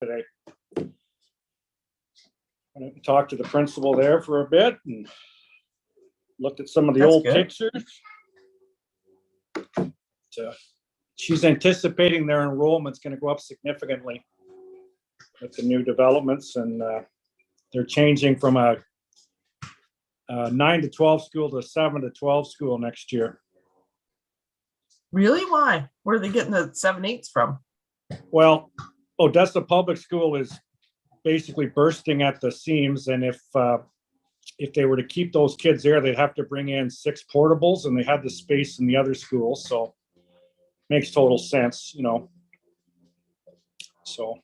today. I talked to the principal there for a bit and looked at some of the That's old good. pictures. She's anticipating their enrollment's going to go up significantly with the new developments, and they're changing from a 9 to 12 school to 7 to 12 school next year. Really? Why? Where are they getting the 7/8s from? Well, Odessa Public School is basically bursting at the seams, and if they were to keep those kids there, they'd have to bring in 6 portables, and they had the space in the other schools, so makes total sense, you know. So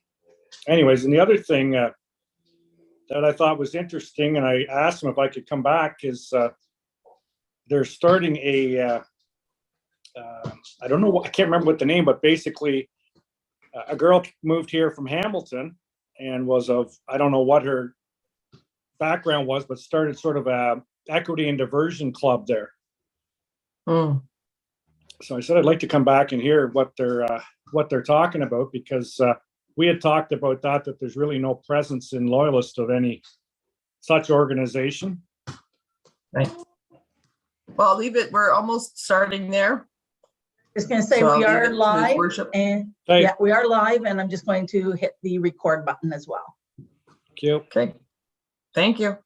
anyways, and the other thing that I thought was interesting, and I asked them if I could come back, is they're starting a I don't know what, I can't remember what the name, but basically a girl moved here from Hamilton and was of, I don't know what her background was, but started sort of a equity and diversion club there. Mm. So I said I'd like to come back and hear what they're talking about, because we had talked about that there's really no presence in Loyalist of any such organization. Right. Well, I'll leave it. We're almost starting there. Just gonna say, So we I'll leave are it to his live, worship. and Hey. yeah, we are live, and I'm just going to hit the record button as well. Thank you. Okay. Thank you.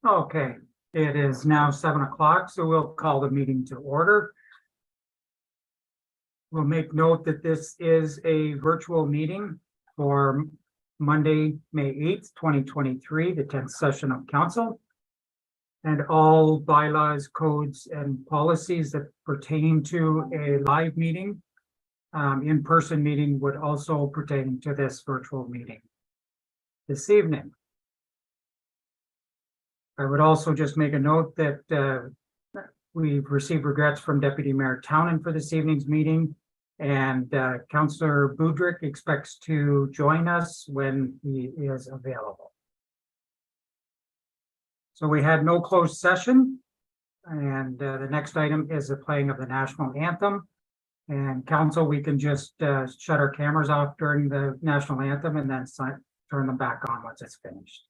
Okay, it is now 7 o'clock, so we'll call the meeting to order. We'll make note that this is a virtual meeting for Monday, May 8th, 2023, the 10th session of council. And all bylaws, codes, and policies that pertain to a live meeting, in-person meeting, would also pertain to this virtual meeting this evening. I would also just make a note that we've received regrets from Deputy Mayor Townend for this evening's meeting, and Councillor Budrick expects to join us when he is available. So we had no closed session, and the next item is the playing of the national anthem. And council, we can just shut our cameras off during the national anthem and then turn them back on once it's finished.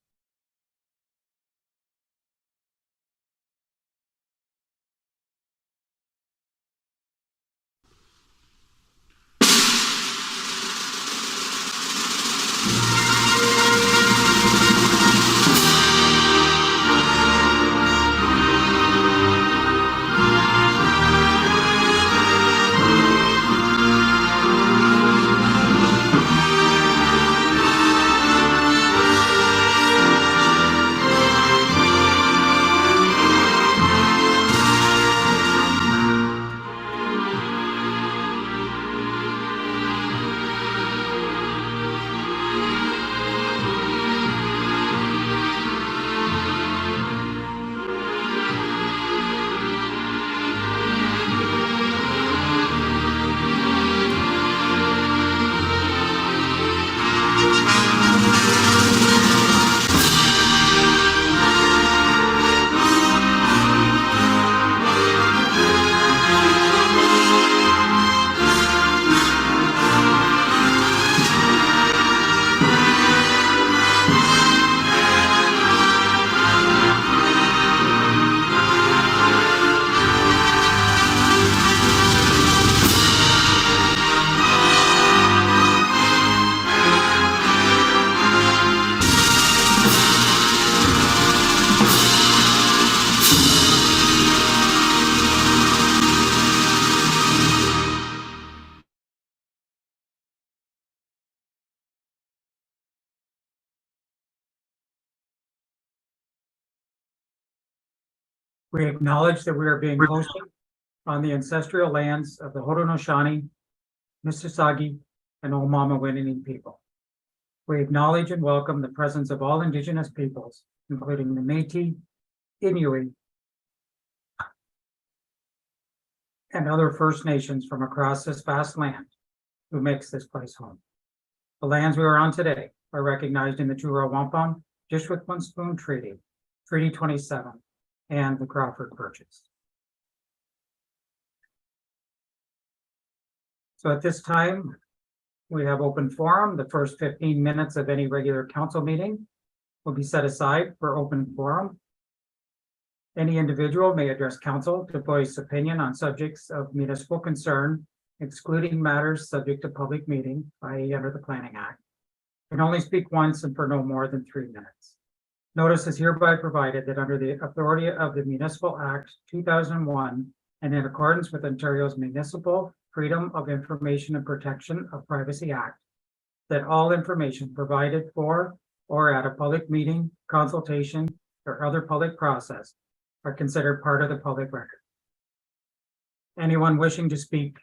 We acknowledge that we are being hosted on the ancestral lands of the Haudenosaunee, Mississauga, and Omama people. We acknowledge and welcome the presence of all Indigenous peoples, including the Métis, Inuit, and other First Nations from across this vast land who makes this place home. The lands we are on today are recognized in the Truro Wampum Dish with One Spoon Treaty, Treaty 27, and the Crawford Purchase. So at this time, we have open forum. The first 15 minutes of any regular council meeting will be set aside for open forum. Any individual may address council to voice opinion on subjects of municipal concern, excluding matters subject to public meeting, i.e. under the Planning Act, can only speak once and for no more than 3 minutes. Notice is hereby provided that under the authority of the Municipal Act 2001 and in accordance with Ontario's Municipal Freedom of Information and Protection of Privacy Act, that all information provided for or at a public meeting, consultation, or other public process are considered part of the public record. Anyone wishing to speak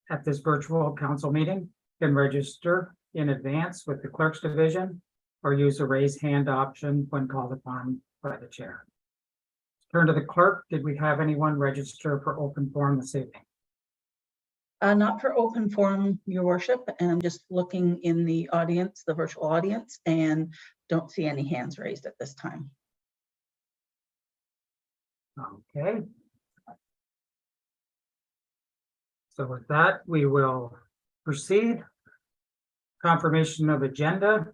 at this virtual council meeting can register in advance with the Clerk's Division or use the raise hand option when called upon by the chair. Turn to the clerk. Did we have anyone register for open forum this evening? Not for open forum, your worship, and I'm just looking in the audience, the virtual audience, and don't see any hands raised at this time. Okay. So with that, we will proceed. Confirmation of agenda.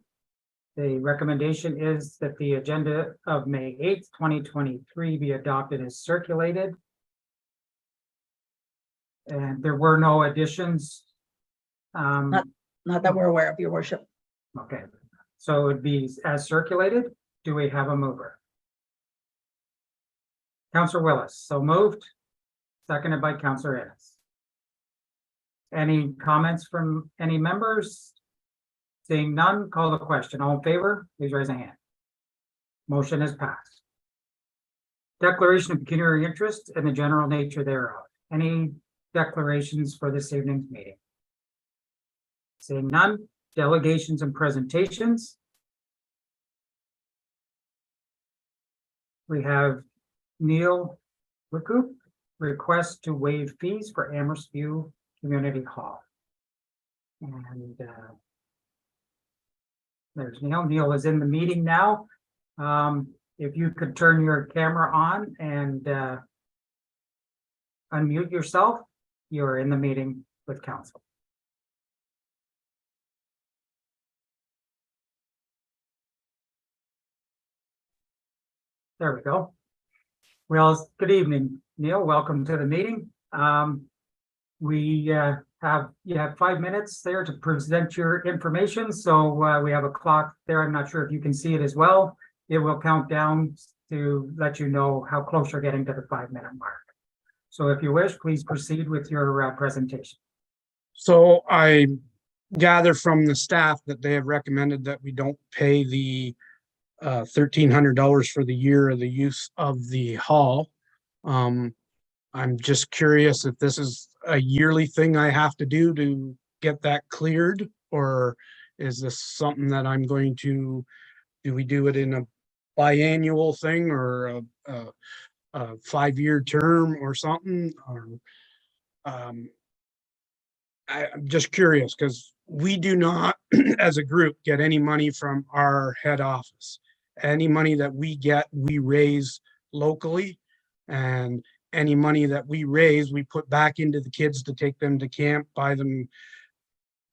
The recommendation is that the agenda of May 8th, 2023 be adopted as circulated. And there were no additions. Not that we're aware of, your worship. Okay, so it would be as circulated. Do we have a mover? Councillor Willis, so moved. Seconded by Councillor Ennis. Any comments from any members? Seeing none, call the question. All in favor, please raise a hand. Motion is passed. Declaration of pecuniary interest and the general nature thereof. Any declarations for this evening's meeting? Seeing none, delegations and presentations. We have Neil Wickoop, request to waive fees for Amherst View Community Hall. And there's Neil. Neil is in the meeting now. If you could turn your camera on and unmute yourself, you're in the meeting with council. There we go. Well, good evening, Neil. Welcome to the meeting. You have 5 minutes there to present your information. So we have a clock there. I'm not sure if you can see it as well. It will count down to let you know how close you're getting to the 5-minute mark. So if you wish, please proceed with your presentation. So I gather from the staff that they have recommended that we don't pay the $1,300 for the year of the use of the hall. I'm just curious if this is a yearly thing I have to do to get that cleared, or is this something that I'm going to, do we do it in a biannual thing or a 5-year term or something? Or I'm just curious because we do not, as a group, get any money from our head office. Any money that we get, we raise locally, and any money that we raise, we put back into the kids to take them to camp, buy them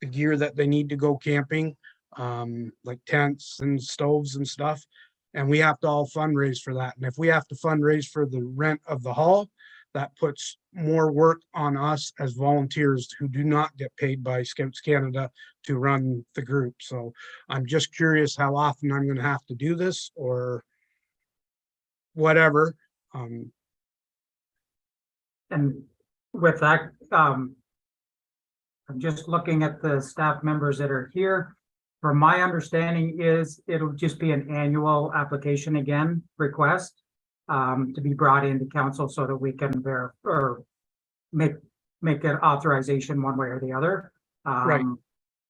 the gear that they need to go camping, like tents and stoves and stuff. And we have to all fundraise for that. And if we have to fundraise for the rent of the hall, that puts more work on us as volunteers who do not get paid by Scouts Canada to run the group. So I'm just curious how often I'm going to have to do this or whatever. And with that, I'm just looking at the staff members that are here. From my understanding is it'll just be an annual application again, request to be brought into council so that we can make an authorization one way or the other. Right.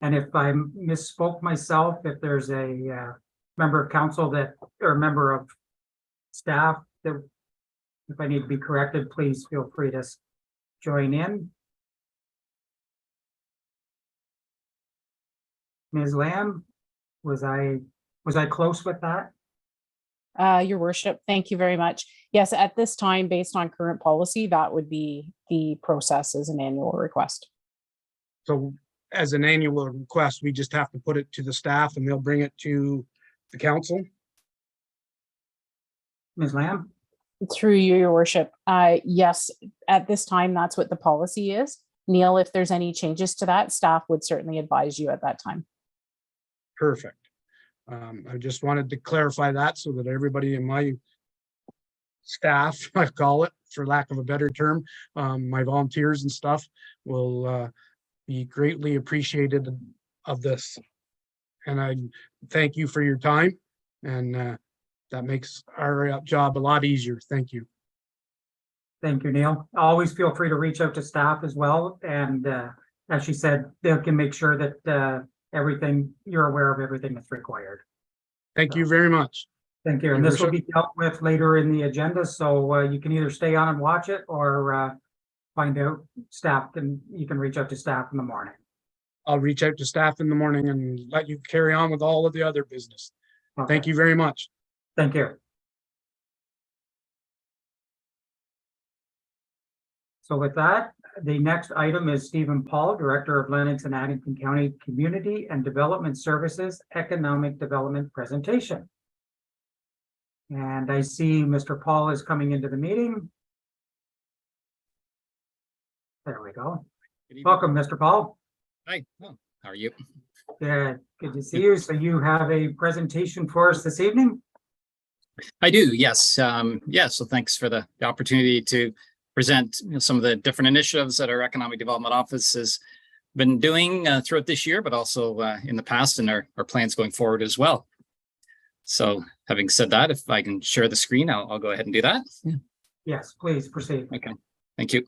And if I misspoke myself, if there's a member of council that, or member of staff that, if I need to be corrected, please feel free to join in. Ms. Lamb, was I close with that? Your worship, thank you very much. Yes, at this time, based on current policy, that would be the process as an annual request. So as an annual request, we just have to put it to the staff and they'll bring it to the council. Ms. Lamb? Through you, your worship. Yes, at this time, that's what the policy is. Neil, if there's any changes to that, staff would certainly advise you at that time. Perfect. I just wanted to clarify that so that everybody in my staff, I call it, for lack of a better term, my volunteers and stuff will be greatly appreciated of this. And I thank you for your time, and that makes our job a lot easier. Thank you. Thank you, Neil. Always feel free to reach out to staff as well. And as she said, they can make sure that you're aware of everything that's required. Thank you very much. Thank you. And this will be dealt with later in the agenda. So you can either stay on and watch it or find out you can reach out to staff in the morning. I'll reach out to staff in the morning and let you carry on with all of the other business. Okay. Thank you very much. Thank you. So with that, the next item is Stephen Paul, Director of Lennox and Addington County Community and Development Services Economic Development Presentation. And I see Mr. Paul is coming into the meeting. There we go. Welcome, Mr. Paul. Hi, how are you? Good to see you. So you have a presentation for us this evening? I do, yes. So thanks for the opportunity to present some of the different initiatives that our Economic Development Office has been doing throughout this year, but also in the past, and our plans going forward as well. So having said that, if I can share the screen, I'll go ahead and do that. Yeah. Yes, please proceed. Okay, thank you.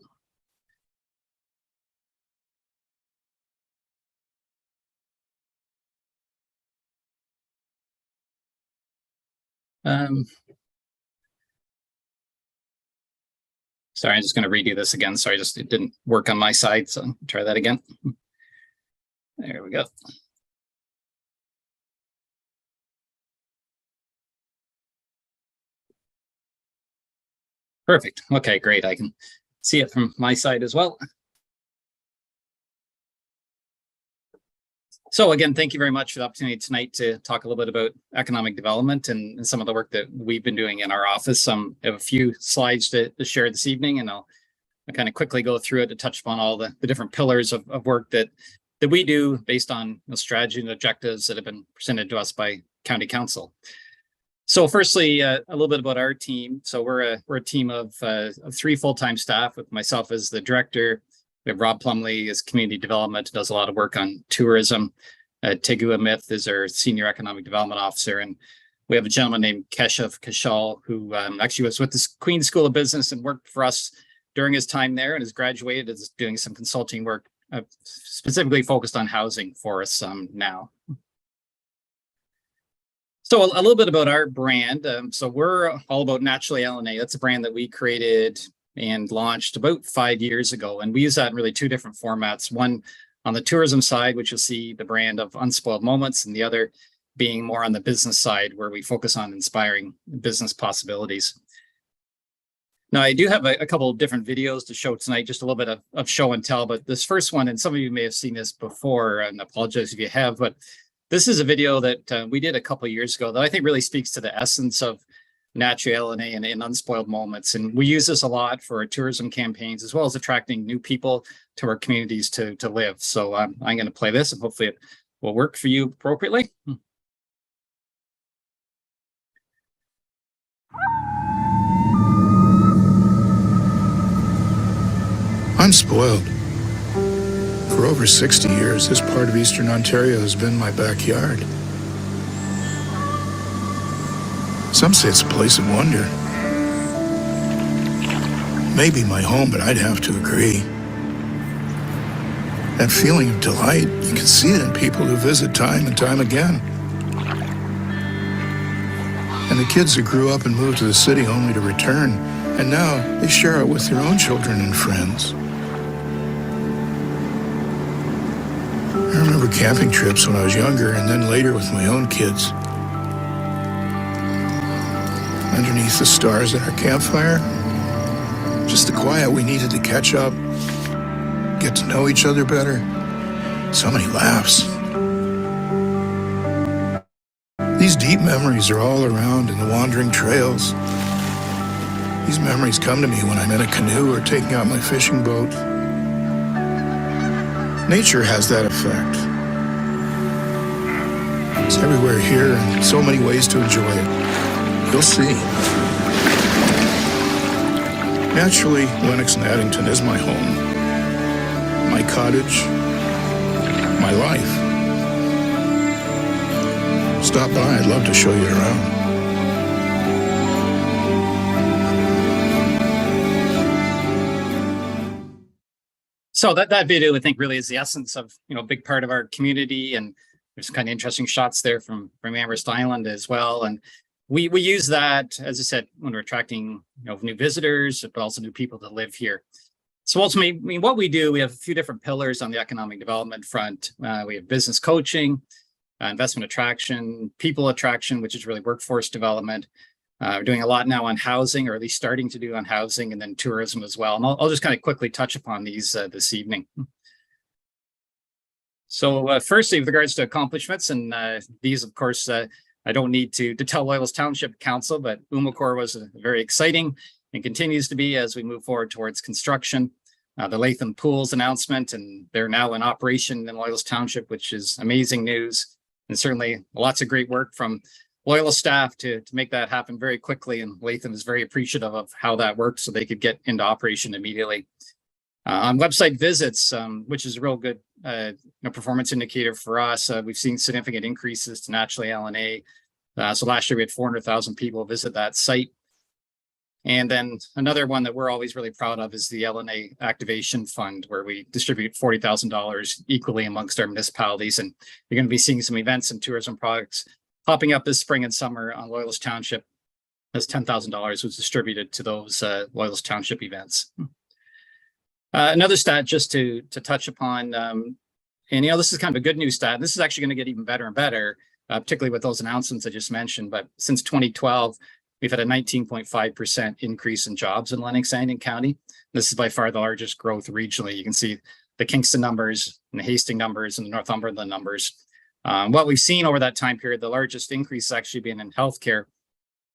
Sorry, I'm just going to redo this again. Sorry, it didn't work on my side. So try that again. There we go. Perfect. Okay, great. I can see it from my side as well. So again, thank you very much for the opportunity tonight to talk a little bit about economic development and some of the work that we've been doing in our office. I have a few slides to share this evening, and I'll kind of quickly go through it to touch upon all the different pillars of work that we do based on strategy and objectives that have been presented to us by County Council. So firstly, a little bit about our team. So we're a team of 3 full-time staff, with myself as the director. We have Rob Plumley as community development, does a lot of work on tourism. Tegu Amith is our senior economic development officer. And we have a gentleman named Keshav Kashal, who actually was with the Queen's School of Business and worked for us during his time there, and has graduated, is doing some consulting work specifically focused on housing for us now. So a little bit about our brand. So we're all about Naturally LNA. That's a brand that we created and launched about 5 years ago. And we use that in really 2 different formats. One on the tourism side, which you'll see the brand of Unspoiled Moments, and the other being more on the business side, where we focus on inspiring business possibilities. Now, I do have a couple of different videos to show tonight, just a little bit of show and tell, but this first one, and some of you may have seen this before, and I apologize if you have, but this is a video that we did a couple of years ago that I think really speaks to the essence of Naturally LNA and Unspoiled Moments. And we use this a lot for our tourism campaigns, as well as attracting new people to our communities to live. So I'm going to play this, and hopefully it will work for you appropriately. Unspoiled. For over 60 years, this part of Eastern Ontario has been my backyard. Some say it's a place of wonder. Maybe my home, but I'd have to agree. That feeling of delight, you can see it in people who visit time and time again. And the kids who grew up and moved to the city only to return, and now they share it with their own children and friends. I remember camping trips when I was younger, and then later with my own kids. Underneath the stars at our campfire, just the quiet we needed to catch up, get to know each other better. So many laughs. These deep memories are all around in the wandering trails. These memories come to me when I'm in a canoe or taking out my fishing boat. Nature has that effect. It's everywhere here, and so many ways to enjoy it. You'll see. Naturally, Lennox and Addington is my home, my cottage, my life. Stop by, I'd love to show you around. So that video, I think, really is the essence of, a big part of our community. And there's kind of interesting shots there from Amherst Island as well. And we use that, as I said, when we're attracting new visitors, but also new people to live here. So ultimately, what we do, we have a few different pillars on the economic development front. We have business coaching, investment attraction, people attraction, which is really workforce development. We're doing a lot now on housing, or at least starting to do on housing, and then tourism as well. And I'll just kind of quickly touch upon these this evening. So firstly, with regards to accomplishments, and these, of course, I don't need to tell Loyalist Township Council, but Umicore was very exciting and continues to be as we move forward towards construction. The Latham Pools announcement, and they're now in operation in Loyalist Township, which is amazing news. And certainly lots of great work from Loyalist staff to make that happen very quickly. And Latham is very appreciative of how that worked, so they could get into operation immediately. On website visits, which is a real good performance indicator for us, we've seen significant increases to Naturally LNA. So last year we had 400,000 people visit that site. And then another one that we're always really proud of is the LNA Activation Fund, where we distribute $40,000 equally amongst our municipalities. And you're going to be seeing some events and tourism products popping up this spring and summer on Loyalist Township, as $10,000 was distributed to those Loyalist Township events. Another stat just to touch upon, and this is kind of a good news stat. This is actually going to get even better and better, particularly with those announcements I just mentioned. But since 2012, we've had a 19.5% increase in jobs in Lennox-Addington County. This is by far the largest growth regionally. You can see the Kingston numbers and the Hastings numbers and the Northumberland numbers. What we've seen over that time period, the largest increase actually being in healthcare.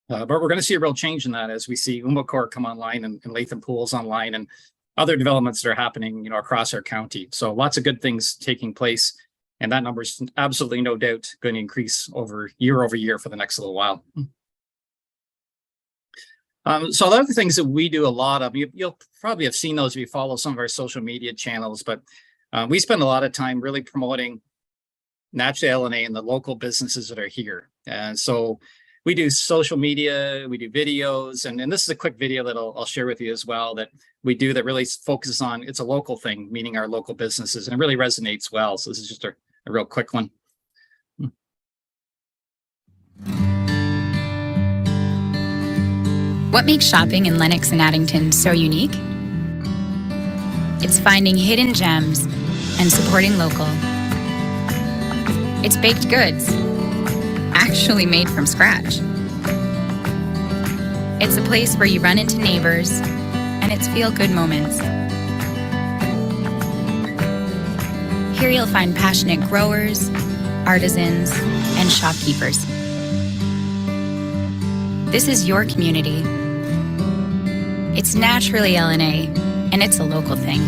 But we're going to see a real change in that as we see Umicore come online and Latham Pools online and other developments that are happening, across our county. So lots of good things taking place. And that number is absolutely no doubt going to increase over year for the next little while. So a lot of the things that we do a lot of, you'll probably have seen those if you follow some of our social media channels, but we spend a lot of time really promoting Naturally LNA and the local businesses that are here. And so we do social media, we do videos, and this is a quick video that I'll share with you as well that we do that really focuses on, it's a local thing, meaning our local businesses, and it really resonates well. So this is just a real quick one. What makes shopping in Lennox and Addington so unique? It's finding hidden gems and supporting local. It's baked goods, actually made from scratch. It's a place where you run into neighbors, and it's feel-good moments. Here you'll find passionate growers, artisans, and shopkeepers. This is your community. It's Naturally LNA, and it's a local thing.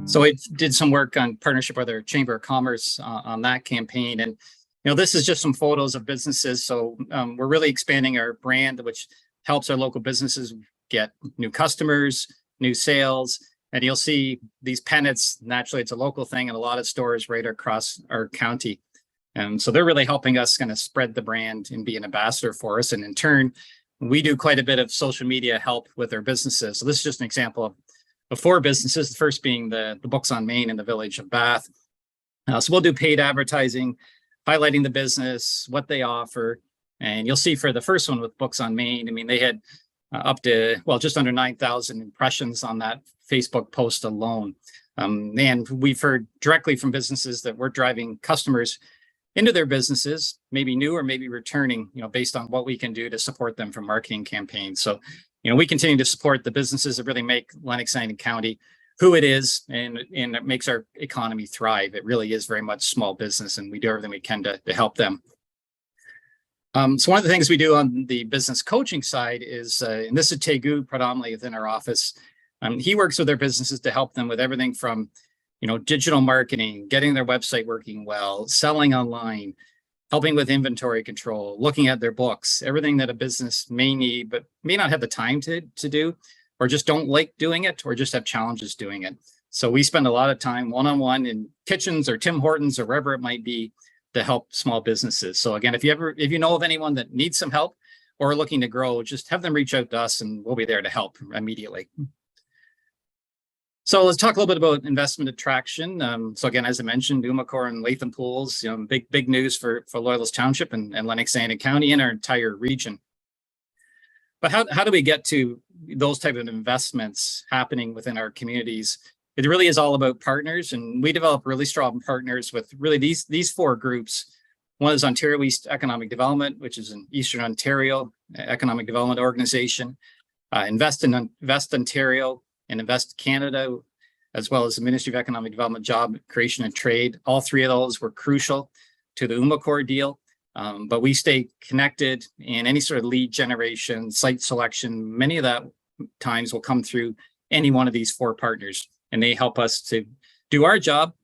So we did some work on partnership with our Chamber of Commerce on that campaign. And, this is just some photos of businesses. So we're really expanding our brand, which helps our local businesses get new customers, new sales. And you'll see these pennants, naturally it's a local thing in a lot of stores right across our county. And so they're really helping us kind of spread the brand and be an ambassador for us. And in turn, we do quite a bit of social media help with our businesses. So this is just an example of 4 businesses, the first being the Books on Main in the village of Bath. So we'll do paid advertising, highlighting the business, what they offer. And you'll see for the first one with Books on Main, I mean, they had up to, just under 9,000 impressions on that Facebook post alone. And we've heard directly from businesses that we're driving customers into their businesses, maybe new or maybe returning, based on what we can do to support them from marketing campaigns. So, we continue to support the businesses that really make Lennox and County who it is, and it makes our economy thrive. It really is very much small business, and we do everything we can to help them. So one of the things we do on the business coaching side is, and this is Tegu predominantly within our office, he works with their businesses to help them with everything from, digital marketing, getting their website working well, selling online, helping with inventory control, looking at their books, everything that a business may need, but may not have the time to do, or just don't like doing it, or just have challenges doing it. So we spend a lot of time one-on-one in kitchens or Tim Hortons or wherever it might be to help small businesses. So again, if you know of anyone that needs some help or looking to grow, just have them reach out to us and we'll be there to help immediately. So let's talk a little bit about investment attraction. So again, as I mentioned, Umicore and Latham Pools, big news for Loyalist Township and Lennox and County and our entire region. But how do we get to those type of investments happening within our communities? It really is all about partners, and we develop really strong partners with really these 4 groups. One is Ontario East Economic Development, which is an Eastern Ontario economic development organization, Invest Ontario and Invest Canada, as well as the Ministry of Economic Development, Job Creation and Trade. All 3 of those were crucial to the Umicore deal. But we stay connected, and any sort of lead generation, site selection, many of that times will come through any one of these 4 partners, and they help us to do our job,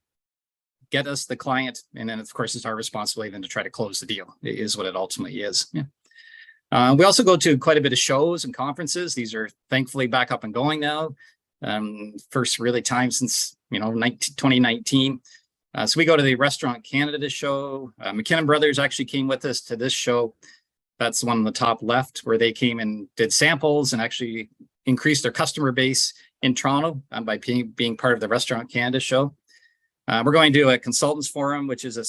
get us the client, and then of course it's our responsibility then to try to close the deal, is what it ultimately is. Yeah. We also go to quite a bit of shows and conferences. These are thankfully back up and going now. First really time since 2019. So we go to the Restaurant Canada show. McKinnon Brothers actually came with us to this show. That's the one on the top left, where they came and did samples and actually increased their customer base in Toronto by being part of the Restaurant Canada show. We're going to do a consultants forum, which is a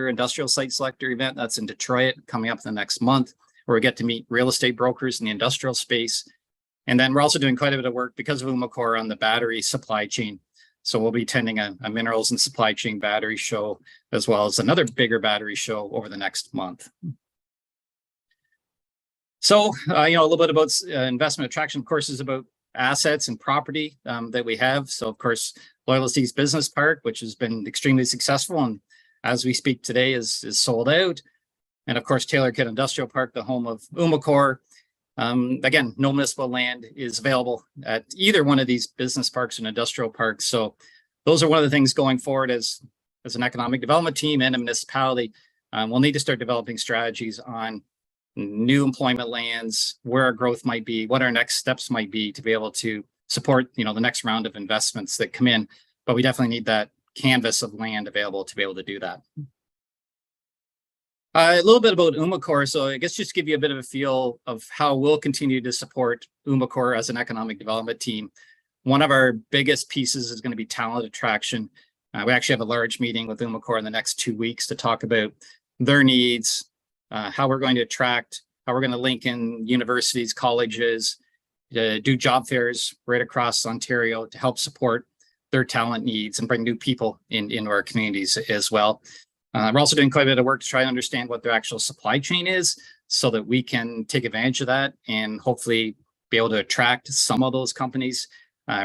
industrial site selector event. That's in Detroit coming up the next month, where we get to meet real estate brokers in the industrial space. And then we're also doing quite a bit of work because of Umicore on the battery supply chain. So we'll be attending a minerals and supply chain battery show, as well as another bigger battery show over the next month. So, a little bit about investment attraction, of course, is about assets and property that we have. So of course, Loyalist East Business Park, which has been extremely successful and as we speak today is sold out. And of course, Taylor Kid Industrial Park, the home of Umicore. Again, no municipal land is available at either one of these business parks and industrial parks. So those are one of the things going forward as an economic development team and a municipality. We'll need to start developing strategies on new employment lands, where our growth might be, what our next steps might be to be able to support, the next round of investments that come in. But we definitely need that canvas of land available to be able to do that. A little bit about Umicore. So I guess just give you a bit of a feel of how we'll continue to support Umicore as an economic development team. One of our biggest pieces is going to be talent attraction. We actually have a large meeting with Umicore in the next 2 weeks to talk about their needs, how we're going to attract, how we're going to link in universities, colleges, do job fairs right across Ontario to help support their talent needs and bring new people into our communities as well. We're also doing quite a bit of work to try to understand what their actual supply chain is so that we can take advantage of that and hopefully be able to attract some of those companies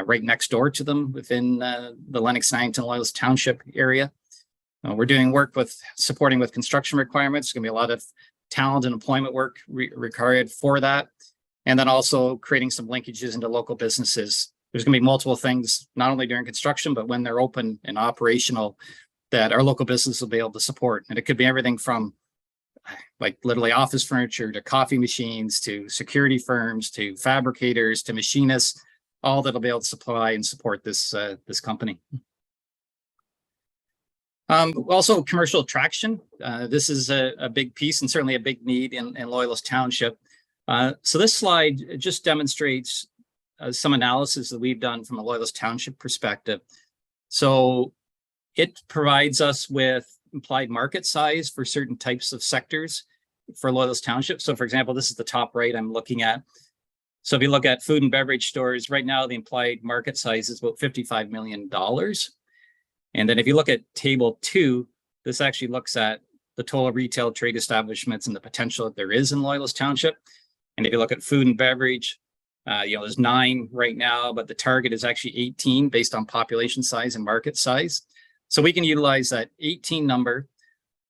right next door to them within the Lennox and Addington Loyalist Township area. We're doing work with supporting with construction requirements. There's going to be a lot of talent and employment work required for that. And then also creating some linkages into local businesses. There's going to be multiple things, not only during construction, but when they're open and operational, that our local business will be able to support. And it could be everything from like literally office furniture to coffee machines to security firms to fabricators to machinists, all that'll be able to supply and support this company. Also commercial attraction. This is a big piece and certainly a big need in Loyalist Township. So this slide just demonstrates some analysis that we've done from a Loyalist Township perspective. So it provides us with implied market size for certain types of sectors for Loyalist Township. So for example, this is the top right I'm looking at. So if you look at food and beverage stores, right now the implied market size is about $55 million. And then if you look at table 2, this actually looks at the total retail trade establishments and the potential that there is in Loyalist Township. And if you look at food and beverage, there's 9 right now, but the target is actually 18 based on population size and market size. So we can utilize that 18 number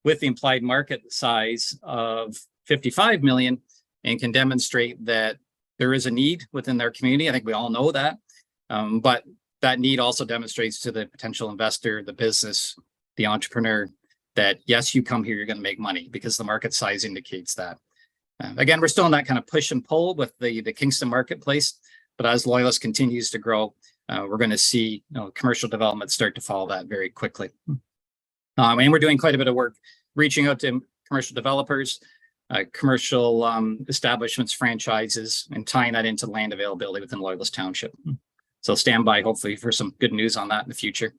with the implied market size of 55 million and can demonstrate that there is a need within their community. I think we all know that, but that need also demonstrates to the potential investor, the business, the entrepreneur, that yes, you come here, you're going to make money because the market size indicates that. Again, we're still in that kind of push and pull with the Kingston marketplace, but as Loyalist continues to grow, we're going to see commercial development start to follow that very quickly. And we're doing quite a bit of work reaching out to commercial developers, commercial establishments, franchises, and tying that into land availability within Loyalist Township. So stand by hopefully for some good news on that in the future.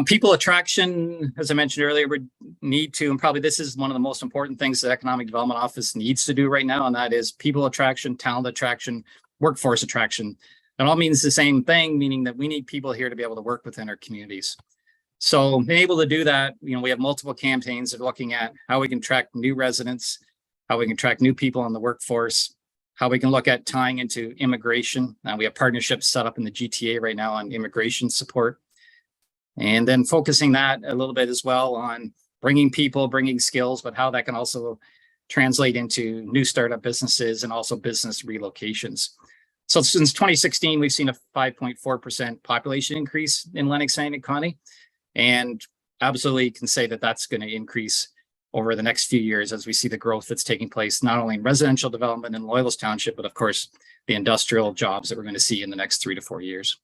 People attraction, as I mentioned earlier, we need to, and probably this is one of the most important things the Economic Development Office needs to do right now, and that is people attraction, talent attraction, workforce attraction. It all means the same thing, meaning that we need people here to be able to work within our communities. So being able to do that, we have multiple campaigns that are looking at how we can attract new residents, how we can attract new people in the workforce, how we can look at tying into immigration. We have partnerships set up in the GTA right now on immigration support. And then focusing that a little bit as well on bringing people, bringing skills, but how that can also translate into new startup businesses and also business relocations. So since 2016, we've seen a 5.4% population increase in Lennox and County, and absolutely can say that that's going to increase over the next few years as we see the growth that's taking place, not only in residential development in Loyalist Township, but of course, the industrial jobs that we're going to see in the next 3 to 4 years.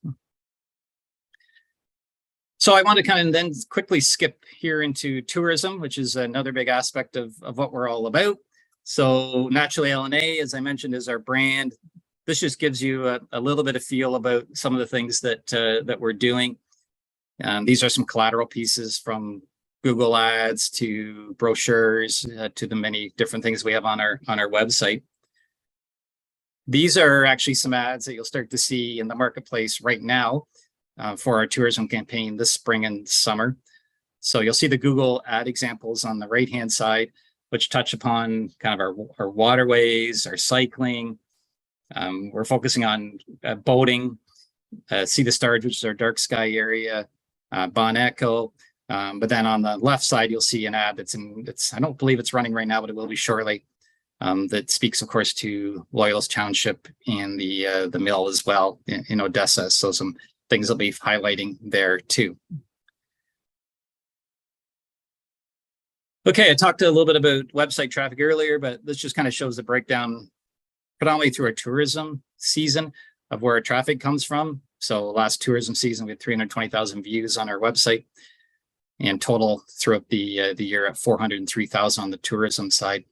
So I want to kind of then quickly skip here into tourism, which is another big aspect of what we're all about. So Naturally LNA, as I mentioned, is our brand. This just gives you a little bit of feel about some of the things that we're doing. These are some collateral pieces from Google Ads to brochures to the many different things we have on our website. These are actually some ads that you'll start to see in the marketplace right now for our tourism campaign this spring and summer. So you'll see the Google ad examples on the right-hand side, which touch upon kind of our waterways, our cycling, We're focusing on boating, See the Stars, which is our dark sky area, Bon Echo. But then on the left side, you'll see an ad I don't believe it's running right now, but it will be shortly. That speaks, of course, to Loyalist Township and the mill as well in Odessa. So some things will be highlighting there too. Okay, I talked a little bit about website traffic earlier, but this just kind of shows the breakdown predominantly through our tourism season of where our traffic comes from. So last tourism season, we had 320,000 views on our website, and total throughout the year at 403,000 on the tourism side.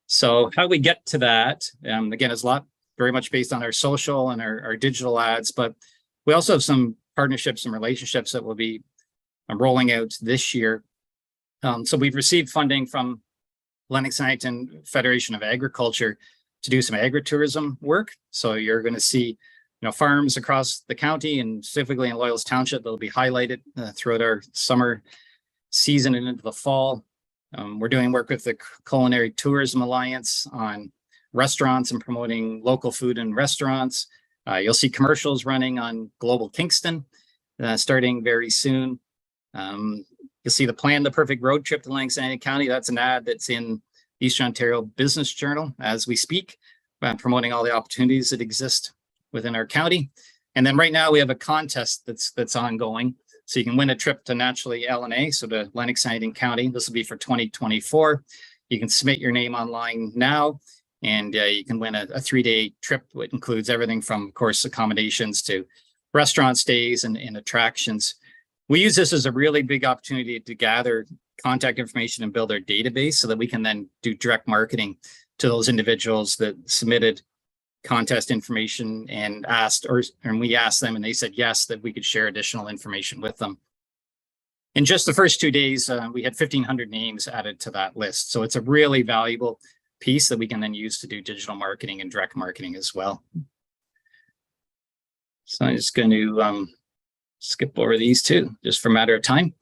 So how we get to that, again, is a lot very much based on our social and our digital ads, but we also have some partnerships and relationships that will be rolling out this year. So we've received funding from Lennox and Addington Federation of Agriculture to do some agritourism work. So you're going to see, farms across the county and specifically in Loyalist Township that'll be highlighted throughout our summer season and into the fall. We're doing work with the Culinary Tourism Alliance on restaurants and promoting local food and restaurants. You'll see commercials running on Global Kingston starting very soon. You'll see the Plan the Perfect Road Trip to Lennox and Addington County. That's an ad that's in Eastern Ontario Business Journal as we speak, promoting all the opportunities that exist within our county. And then right now we have a contest that's ongoing. So you can win a trip to naturally LNA, so to Lennox and Addington County. This will be for 2024. You can submit your name online now, and you can win a 3-day trip, which includes everything from, of course, accommodations to restaurant stays and attractions. We use this as a really big opportunity to gather contact information and build our database so that we can then do direct marketing to those individuals that submitted contest information and we asked them and they said yes, that we could share additional information with them. In just the first 2 days, we had 1,500 names added to that list. So it's a really valuable piece that we can then use to do digital marketing and direct marketing as well. So I'm just going to skip over these two just for a matter of time.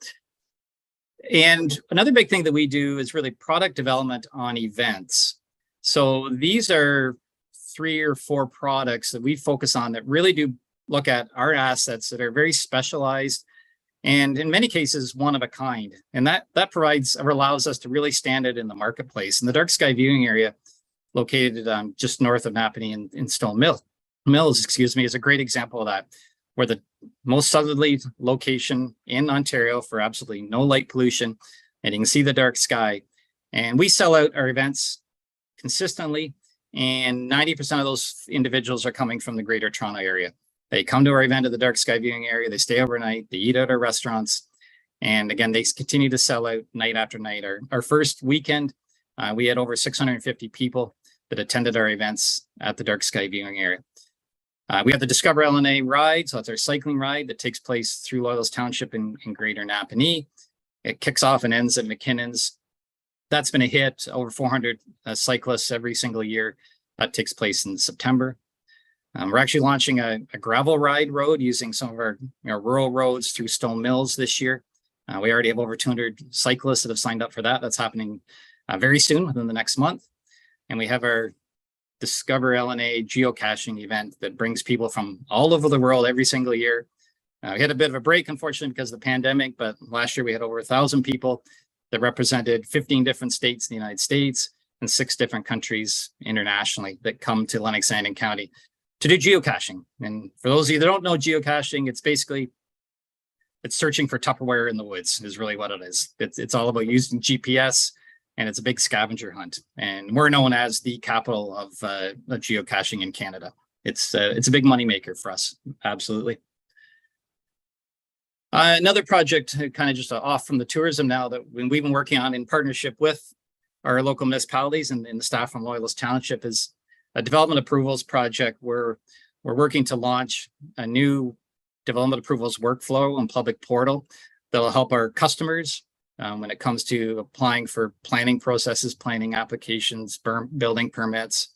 And another big thing that we do is really product development on events. So these are 3 or 4 products that we focus on that really do look at our assets that are very specialized and in many cases one of a kind. And that provides or allows us to really stand out in the marketplace. And the dark sky viewing area located just north of Napanee in Stone Mills, is a great example of that. We're the most southerly location in Ontario for absolutely no light pollution, and you can see the dark sky. And we sell out our events consistently, and 90% of those individuals are coming from the Greater Toronto area. They come to our event at the dark sky viewing area, they stay overnight, they eat at our restaurants, and again, they continue to sell out night after night. Our first weekend, we had over 650 people that attended our events at the dark sky viewing area. We have the Discover LNA ride, so that's our cycling ride that takes place through Loyalist Township in Greater Napanee. It kicks off and ends at McKinnon's. That's been a hit, over 400 cyclists every single year. That takes place in September. We're actually launching a gravel ride road using some of our rural roads through Stone Mills this year. We already have over 200 cyclists that have signed up for that. That's happening very soon, within the next month. And we have our Discover LNA geocaching event that brings people from all over the world every single year. We had a bit of a break, unfortunately, because of the pandemic, but last year we had over 1,000 people that represented 15 different states in the United States and 6 different countries internationally that come to Lennox and Addington County to do geocaching. And for those of you that don't know geocaching, it's searching for Tupperware in the woods is really what it is. It's all about using GPS, and it's a big scavenger hunt. And we're known as the capital of geocaching in Canada. It's a big moneymaker for us, absolutely. Another project, kind of just off from the tourism now, that we've been working on in partnership with our local municipalities and the staff from Loyalist Township, is a development approvals project where we're working to launch a new development approvals workflow and public portal that will help our customers when it comes to applying for planning processes, planning applications, building permits.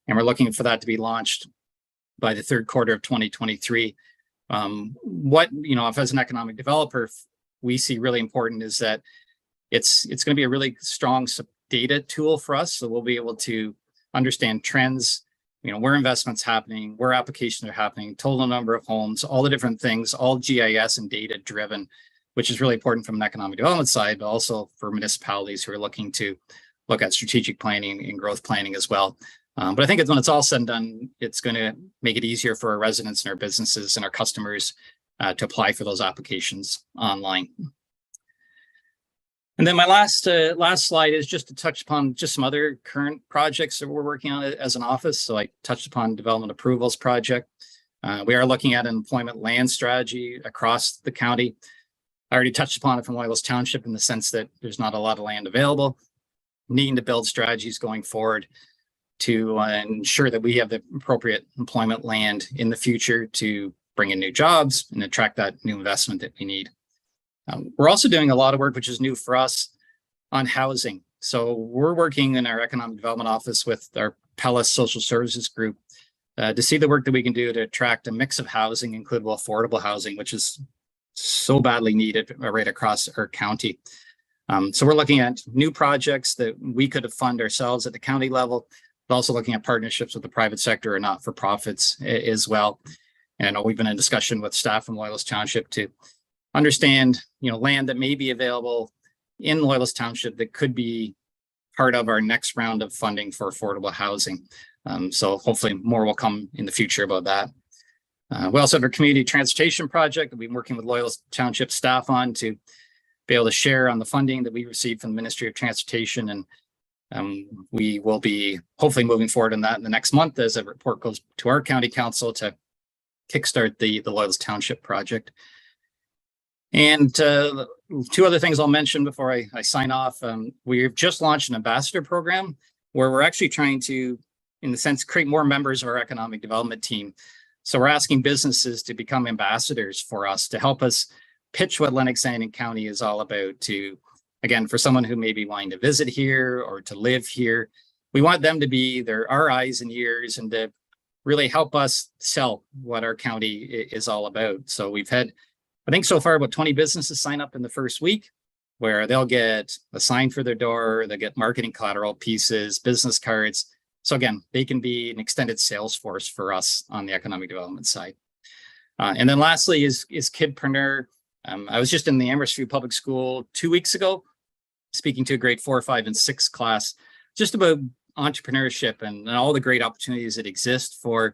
And we're looking for that to be launched by the 3rd quarter of 2023. If as an economic developer, we see really important is that it's going to be a really strong data tool for us. So we'll be able to understand trends, where investments happening, where applications are happening, total number of homes, all the different things, all GIS and data driven, which is really important from an economic development side, but also for municipalities who are looking to look at strategic planning and growth planning as well. But I think when it's all said and done, it's going to make it easier for our residents and our businesses and our customers to apply for those applications online. And then my last slide is just to touch upon just some other current projects that we're working on as an office. So I touched upon development approvals project. We are looking at an employment land strategy across the county. I already touched upon it from Loyalist Township in the sense that there's not a lot of land available. Needing to build strategies going forward to ensure that we have the appropriate employment land in the future to bring in new jobs and attract that new investment that we need. We're also doing a lot of work, which is new for us, on housing. So we're working in our economic development office with our Pellis Social Services Group to see the work that we can do to attract a mix of housing, including affordable housing, which is so badly needed right across our county. So we're looking at new projects that we could fund ourselves at the county level, but also looking at partnerships with the private sector or not-for-profits as well. And we've been in discussion with staff from Loyalist Township to understand, land that may be available in Loyalist Township that could be part of our next round of funding for affordable housing. So hopefully more will come in the future about that. We also have our community transportation project that we've been working with Loyalist Township staff on to be able to share on the funding that we received from the Ministry of Transportation. And we will be hopefully moving forward on that in the next month as a report goes to our county council to kickstart the Loyalist Township project. And two other things I'll mention before I sign off. We've just launched an ambassador program where we're actually trying to, in the sense, create more members of our economic development team. So we're asking businesses to become ambassadors for us to help us pitch what Lennox-Lantern County is all about to, again, for someone who may be wanting to visit here or to live here. We want them to be our eyes and ears and to really help us sell what our county is all about. So we've had, I think so far, about 20 businesses sign up in the first week where they'll get a sign for their door, they'll get marketing collateral pieces, business cards. So again, they can be an extended sales force for us on the economic development side. And then lastly is Kidpreneur. I was just in the Amherst View Public School 2 weeks ago, speaking to a grade 4, 5, and 6 class, just about entrepreneurship and all the great opportunities that exist for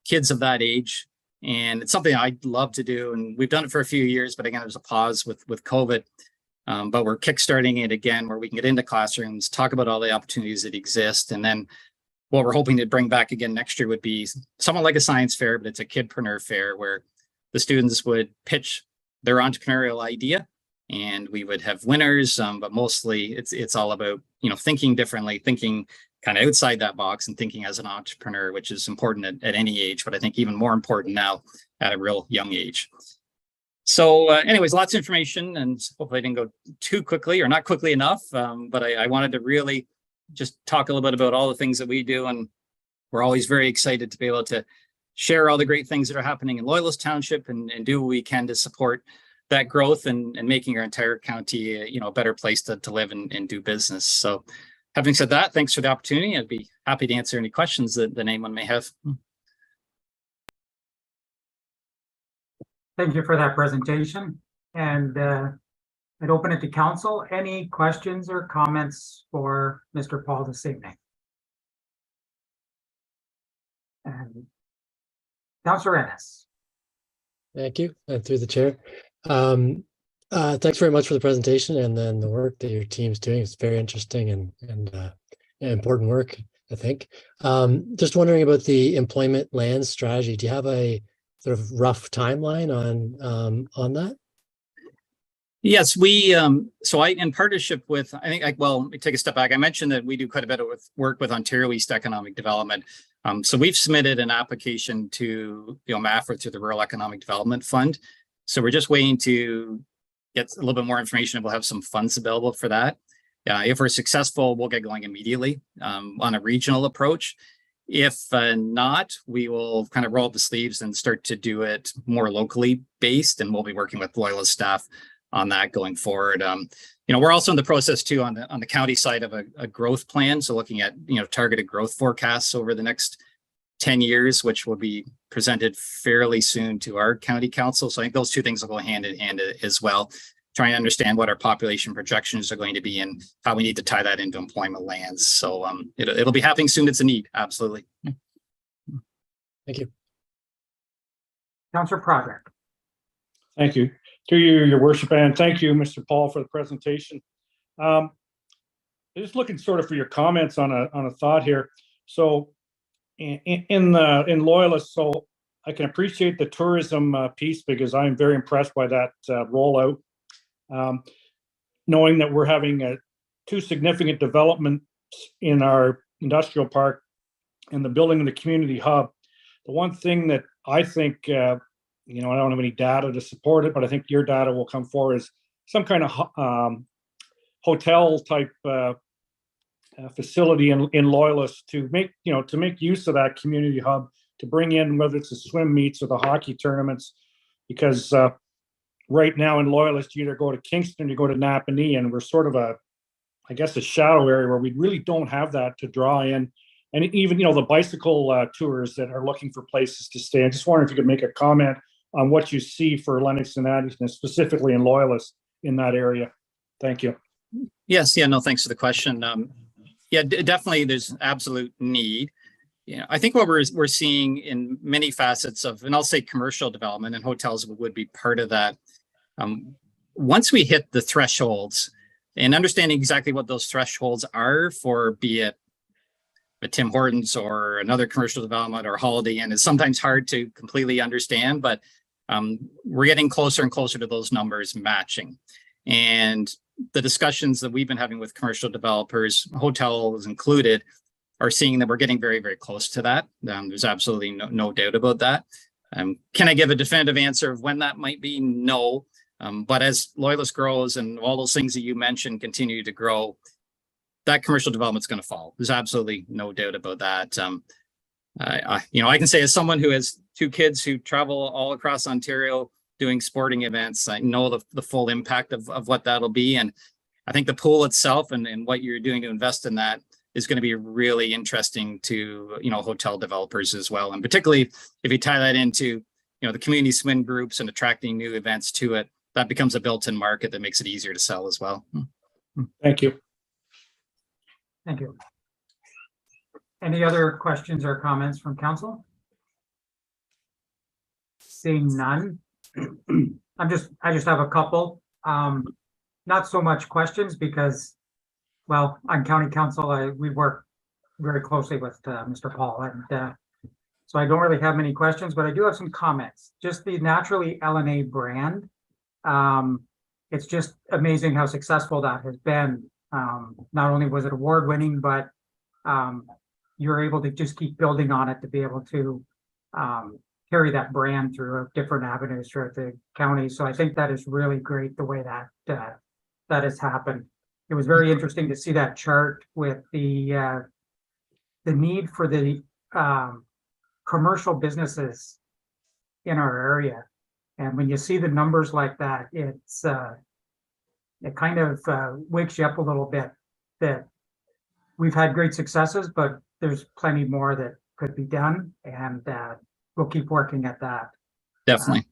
kids of that age. And it's something I'd love to do. And we've done it for a few years, but again, there's a pause with COVID. But we're kickstarting it again, where we can get into classrooms, talk about all the opportunities that exist. And then what we're hoping to bring back again next year would be somewhat like a science fair, but it's a Kidpreneur fair where the students would pitch their entrepreneurial idea and we would have winners. But mostly it's all about, thinking differently, thinking kind of outside that box and thinking as an entrepreneur, which is important at any age, but I think even more important now at a real young age. So anyways, lots of information, and hopefully I didn't go too quickly or not quickly enough, but I wanted to really just talk a little bit about all the things that we do. And we're always very excited to be able to share all the great things that are happening in Loyalist Township and do what we can to support that growth and making our entire county, a better place to live and do business. So having said that, thanks for the opportunity. I'd be happy to answer any questions that anyone may have. Thank you for that presentation. And I'd open it to council. Any questions or comments for Mr. Paul this evening? And Councilor Ennis. Thank you, through the chair. Thanks very much for the presentation and then the work that your team's doing. It's very interesting and important work, I think. Just wondering about the employment land strategy. Do you have a sort of rough timeline on that? Yes, we, so in partnership with, let me take a step back. I mentioned that we do quite a bit of work with Ontario East Economic Development. So we've submitted an application to, MAFRA through the Rural Economic Development Fund. So we're just waiting to get a little bit more information. We'll have some funds available for that. If we're successful, we'll get going immediately on a regional approach. If not, we will kind of roll up the sleeves and start to do it more locally based, and we'll be working with Loyalist staff on that going forward. We're also in the process too on the county side of a growth plan. So looking at, targeted growth forecasts over the next 10 years, which will be presented fairly soon to our county council. So I think those two things will go hand in hand as well. Trying to understand what our population projections are going to be and how we need to tie that into employment lands. So it'll be happening soon. It's a need. Absolutely. Thank you. Councillor Project. Thank you. To you, your worship, and thank you, Mr. Paul, for the presentation. Just looking sort of for your comments on a thought here. So in Loyalist, so I can appreciate the tourism piece because I'm very impressed by that rollout. Knowing that we're having two significant developments in our industrial park and the building of the community hub. The one thing that I think, I don't have any data to support it, but I think your data will come forward is some kind of hotel type facility in Loyalist to make use of that community hub to bring in whether it's the swim meets or the hockey tournaments, because right now in Loyalist you either go to Kingston or you go to Napanee, and we're sort of a shadow area where we really don't have that to draw in. And even the bicycle tours that are looking for places to stay. I just wonder if you could make a comment on what you see for Lennox and Addington, specifically in Loyalist in that area. Thank you. Yes. Yeah. No. Thanks for the question. Definitely. There's absolute need. I think what we're seeing in many facets of, and I'll say commercial development, and hotels would be part of that. Once we hit the thresholds and understanding exactly what those thresholds are for, be it a Tim Hortons or another commercial development or Holiday Inn, is sometimes hard to completely understand, but we're getting closer and closer to those numbers matching. And the discussions that we've been having with commercial developers, hotels included, are seeing that we're getting very, very close to that. There's absolutely no doubt about that. Can I give a definitive answer of when that might be? No. But as Loyalist grows and all those things that you mentioned continue to grow, that commercial development's going to fall. There's absolutely no doubt about that. I can say as someone who has two kids who travel all across Ontario doing sporting events, I know the full impact of what that'll be. And I think the pool itself and what you're doing to invest in that is going to be really interesting to, hotel developers as well. And particularly if you tie that into, the community swim groups and attracting new events to it, that becomes a built-in market that makes it easier to sell as well. Thank you. Thank you. Any other questions or comments from council? Seeing none. I just have a couple. Not so much questions because, well, on county council, we work very closely with Mr. Paul, and so I don't really have many questions, but I do have some comments. Just the Naturally LNA brand. It's just amazing how successful that has been. Not only was it award-winning, but you're able to just keep building on it to be able to carry that brand through different avenues throughout the county. So I think that is really great the way that that has happened. It was very interesting to see that chart with the need for the commercial businesses in our area. And when you see the numbers like that, it's it kind of wakes you up a little bit that we've had great successes, but there's plenty more that could be done, and we'll keep working at that. Definitely.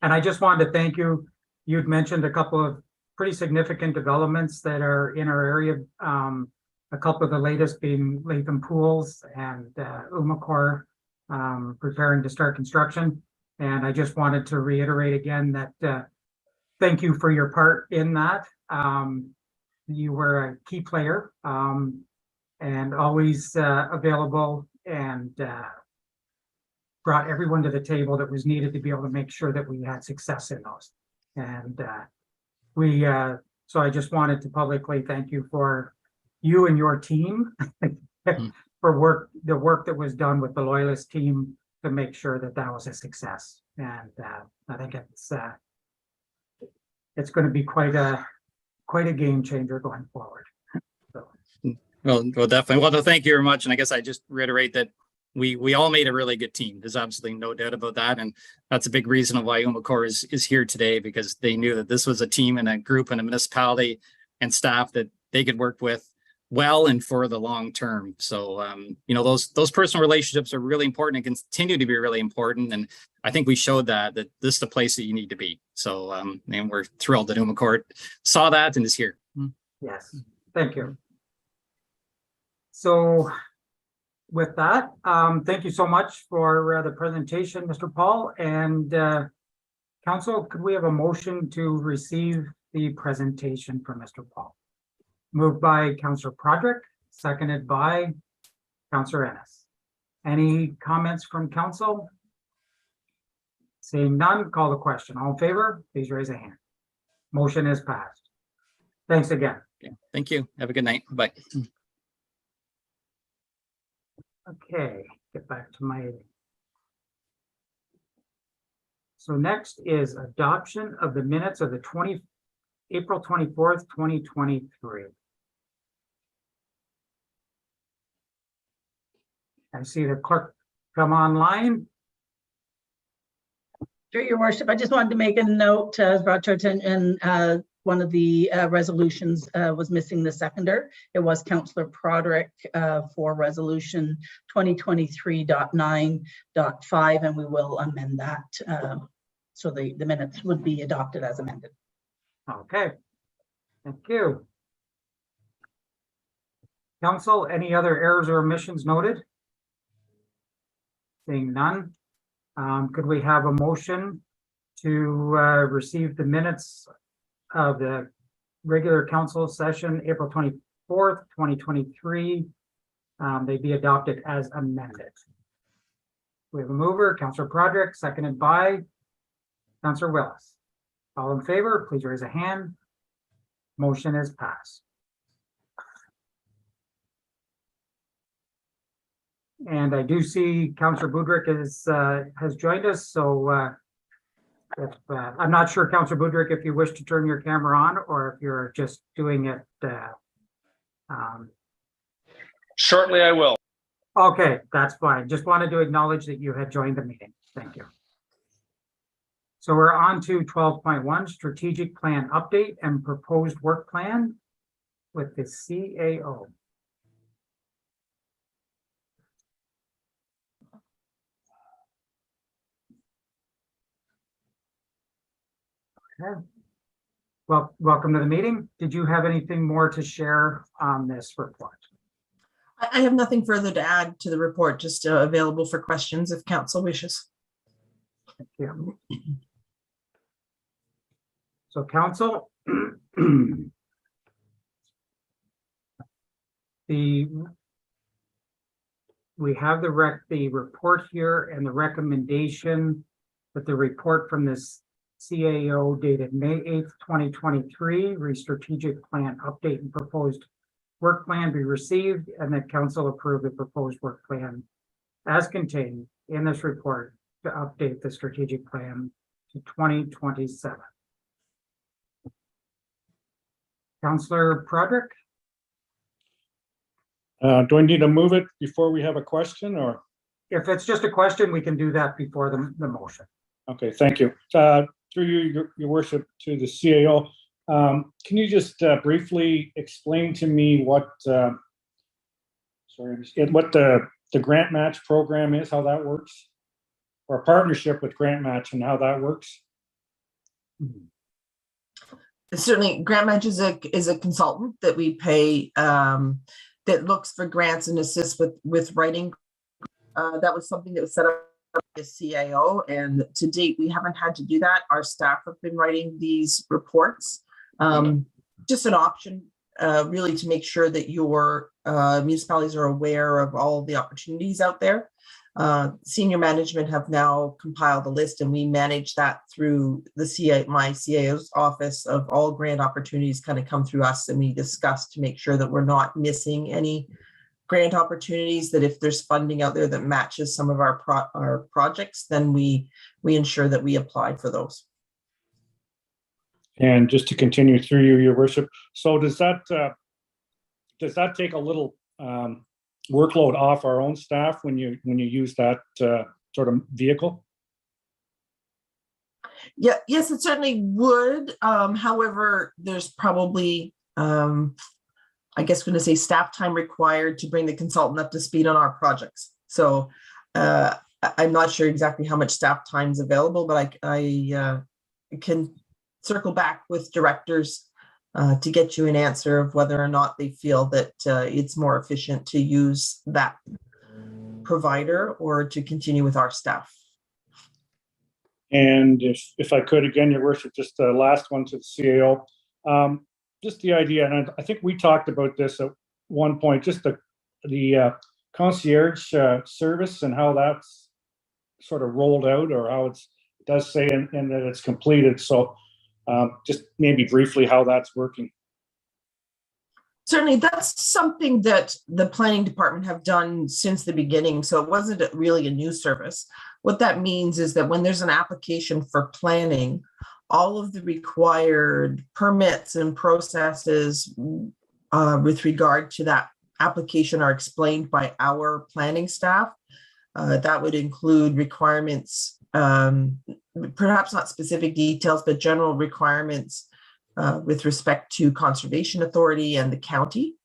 And I just wanted to thank you. You'd mentioned a couple of pretty significant developments that are in our area. A couple of the latest being Latham Pools and Umicore preparing to start construction. And I just wanted to reiterate again that thank you for your part in that. You were a key player and always available, and brought everyone to the table that was needed to be able to make sure that we had success in those. And so I just wanted to publicly thank you for you and your team for the work that was done with the Loyalist team to make sure that that was a success. And I think it's going to be quite a game changer going forward. So. Well, definitely. Well, no, thank you very much. And I guess I just reiterate that we all made a really good team. There's absolutely no doubt about that. And that's a big reason of why Umicore is here today, because they knew that this was a team and a group and a municipality and staff that they could work with well and for the long term. So, those personal relationships are really important and continue to be really important. And I think we showed that this is the place that you need to be. So, and we're thrilled that Umacourt saw that and is here. Yes, thank you. So with that, thank you so much for the presentation, Mr. Paul. And council, could we have a motion to receive the presentation from Mr. Paul? Moved by Councillor Prodrick, seconded by Councillor Ennis. Any comments from council? Seeing none, call the question. All in favor, please raise a hand. Motion is passed. Thanks again. Okay, thank you. Have a good night. Bye. Okay, get back to my. So next is adoption of the minutes of the April 24th, 2023. I see the clerk come online. Through your worship, I just wanted to make a note, brought to our attention, one of the resolutions was missing the seconder. It was Councillor Prodrick for resolution 2023.9.5, and we will amend that. So the minutes would be adopted as amended. Okay, thank you. Council, any other errors or omissions noted? Seeing none, could we have a motion to receive the minutes of the regular council session, April 24th, 2023. They be adopted as amended. We have a mover, Councillor Prodrick, seconded by Councillor Willis. All in favor, please raise a hand. Motion is passed. And I do see Councillor Budrick has joined us, so I'm not sure, Councillor Budrick, if you wish to turn your camera on or if you're just doing it. Shortly, I will. Okay, that's fine. Just wanted to acknowledge that you had joined the meeting. Thank you. So we're on to 12.1, strategic plan update and proposed work plan with the CAO. Okay. Well, welcome to the meeting. Did you have anything more to share on this report? I have nothing further to add to the report, just available for questions if council wishes. Thank you. So council, we have the report here and the recommendation that the report from this CAO dated May 8th, 2023, strategic plan update and proposed work plan be received, and that council approve the proposed work plan as contained in this report to update the strategic plan to 2027. Councillor Prodrick? Do I need to move it before we have a question, or? If it's just a question, we can do that before the motion. Okay, thank you. Through your worship to the CAO, can you just briefly explain to me what the grant match program is, how that works, or a partnership with grant match and how that works? Certainly, grant match is a consultant that we pay that looks for grants and assists with writing. That was something that was set up by the CAO, and to date we haven't had to do that. Our staff have been writing these reports. Just an option really to make sure that your municipalities are aware of all of the opportunities out there. Senior management have now compiled a list, and we manage that through the my CAO's office of all grant opportunities kind of come through us, and we discuss to make sure that we're not missing any grant opportunities, that if there's funding out there that matches some of our projects, then we ensure that we apply for those. And just to continue through you, your worship, so does that take a little workload off our own staff when you use that sort of vehicle? Yeah, yes, it certainly would. However, there's probably I guess we're going to say staff time required to bring the consultant up to speed on our projects. So I'm not sure exactly how much staff time is available, but I can circle back with directors to get you an answer of whether or not they feel that it's more efficient to use that provider or to continue with our staff. And if I could, again, Your Worship, just the last one to the CAO. Just the idea, and I think we talked about this at one point, just the concierge service and how that's sort of rolled out, or how it does say in that it's completed. So just maybe briefly how that's working. Certainly, that's something that the planning department have done since the beginning. So it wasn't really a new service. What that means is that when there's an application for planning, all of the required permits and processes with regard to that application are explained by our planning staff. That would include requirements, perhaps not specific details, but general requirements with respect to Conservation Authority and the county.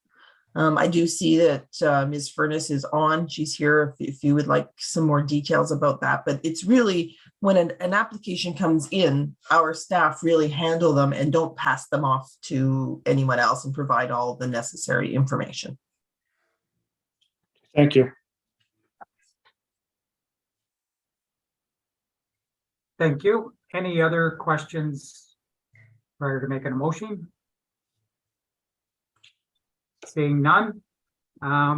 I do see that Ms. Furness is on. She's here if you would like some more details about that. But it's really when an application comes in, our staff really handle them and don't pass them off to anyone else and provide all the necessary information. Thank you. Thank you. Any other questions prior to making a motion? Seeing none,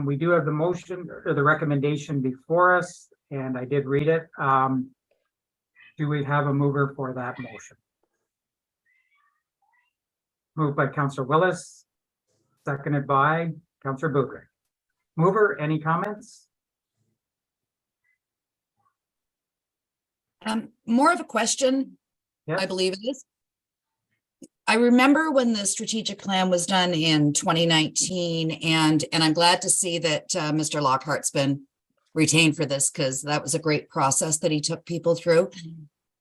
we do have the motion or the recommendation before us, and I did read it. Do we have a mover for that motion? Moved by Councillor Willis, seconded by Councillor Budryk. Mover, any comments? More of a question, Yes. I believe it is. I remember when the strategic plan was done in 2019, and I'm glad to see that Mr. Lockhart's been retained for this, because that was a great process that he took people through.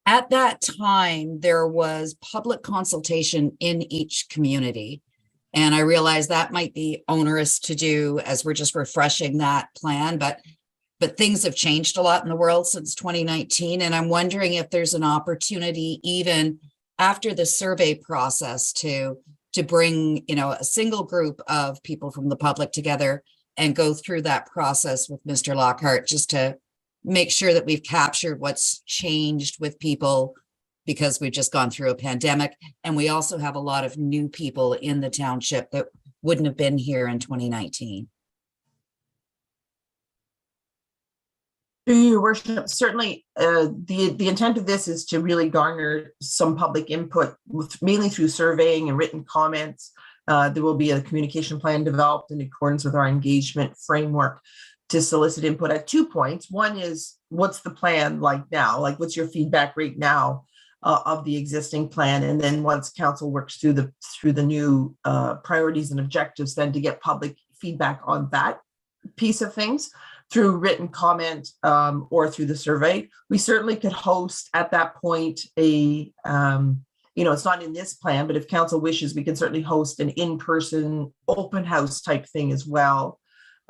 At that time, there was public consultation in each community. And I realize that might be onerous to do as we're just refreshing that plan, but things have changed a lot in the world since 2019. And I'm wondering if there's an opportunity even after the survey process to bring, a single group of people from the public together and go through that process with Mr. Lockhart, just to make sure that we've captured what's changed with people, because we've just gone through a pandemic. And we also have a lot of new people in the township that wouldn't have been here in 2019. Your Worship, certainly the intent of this is to really garner some public input, mainly through surveying and written comments. There will be a communication plan developed in accordance with our engagement framework to solicit input at 2 points. One is, what's the plan like now? Like, what's your feedback right now of the existing plan? And then once council works through the new priorities and objectives, then to get public feedback on that piece of things through written comment or through the survey. We certainly could host at that point it's not in this plan, but if council wishes, we can certainly host an in-person open house type thing as well,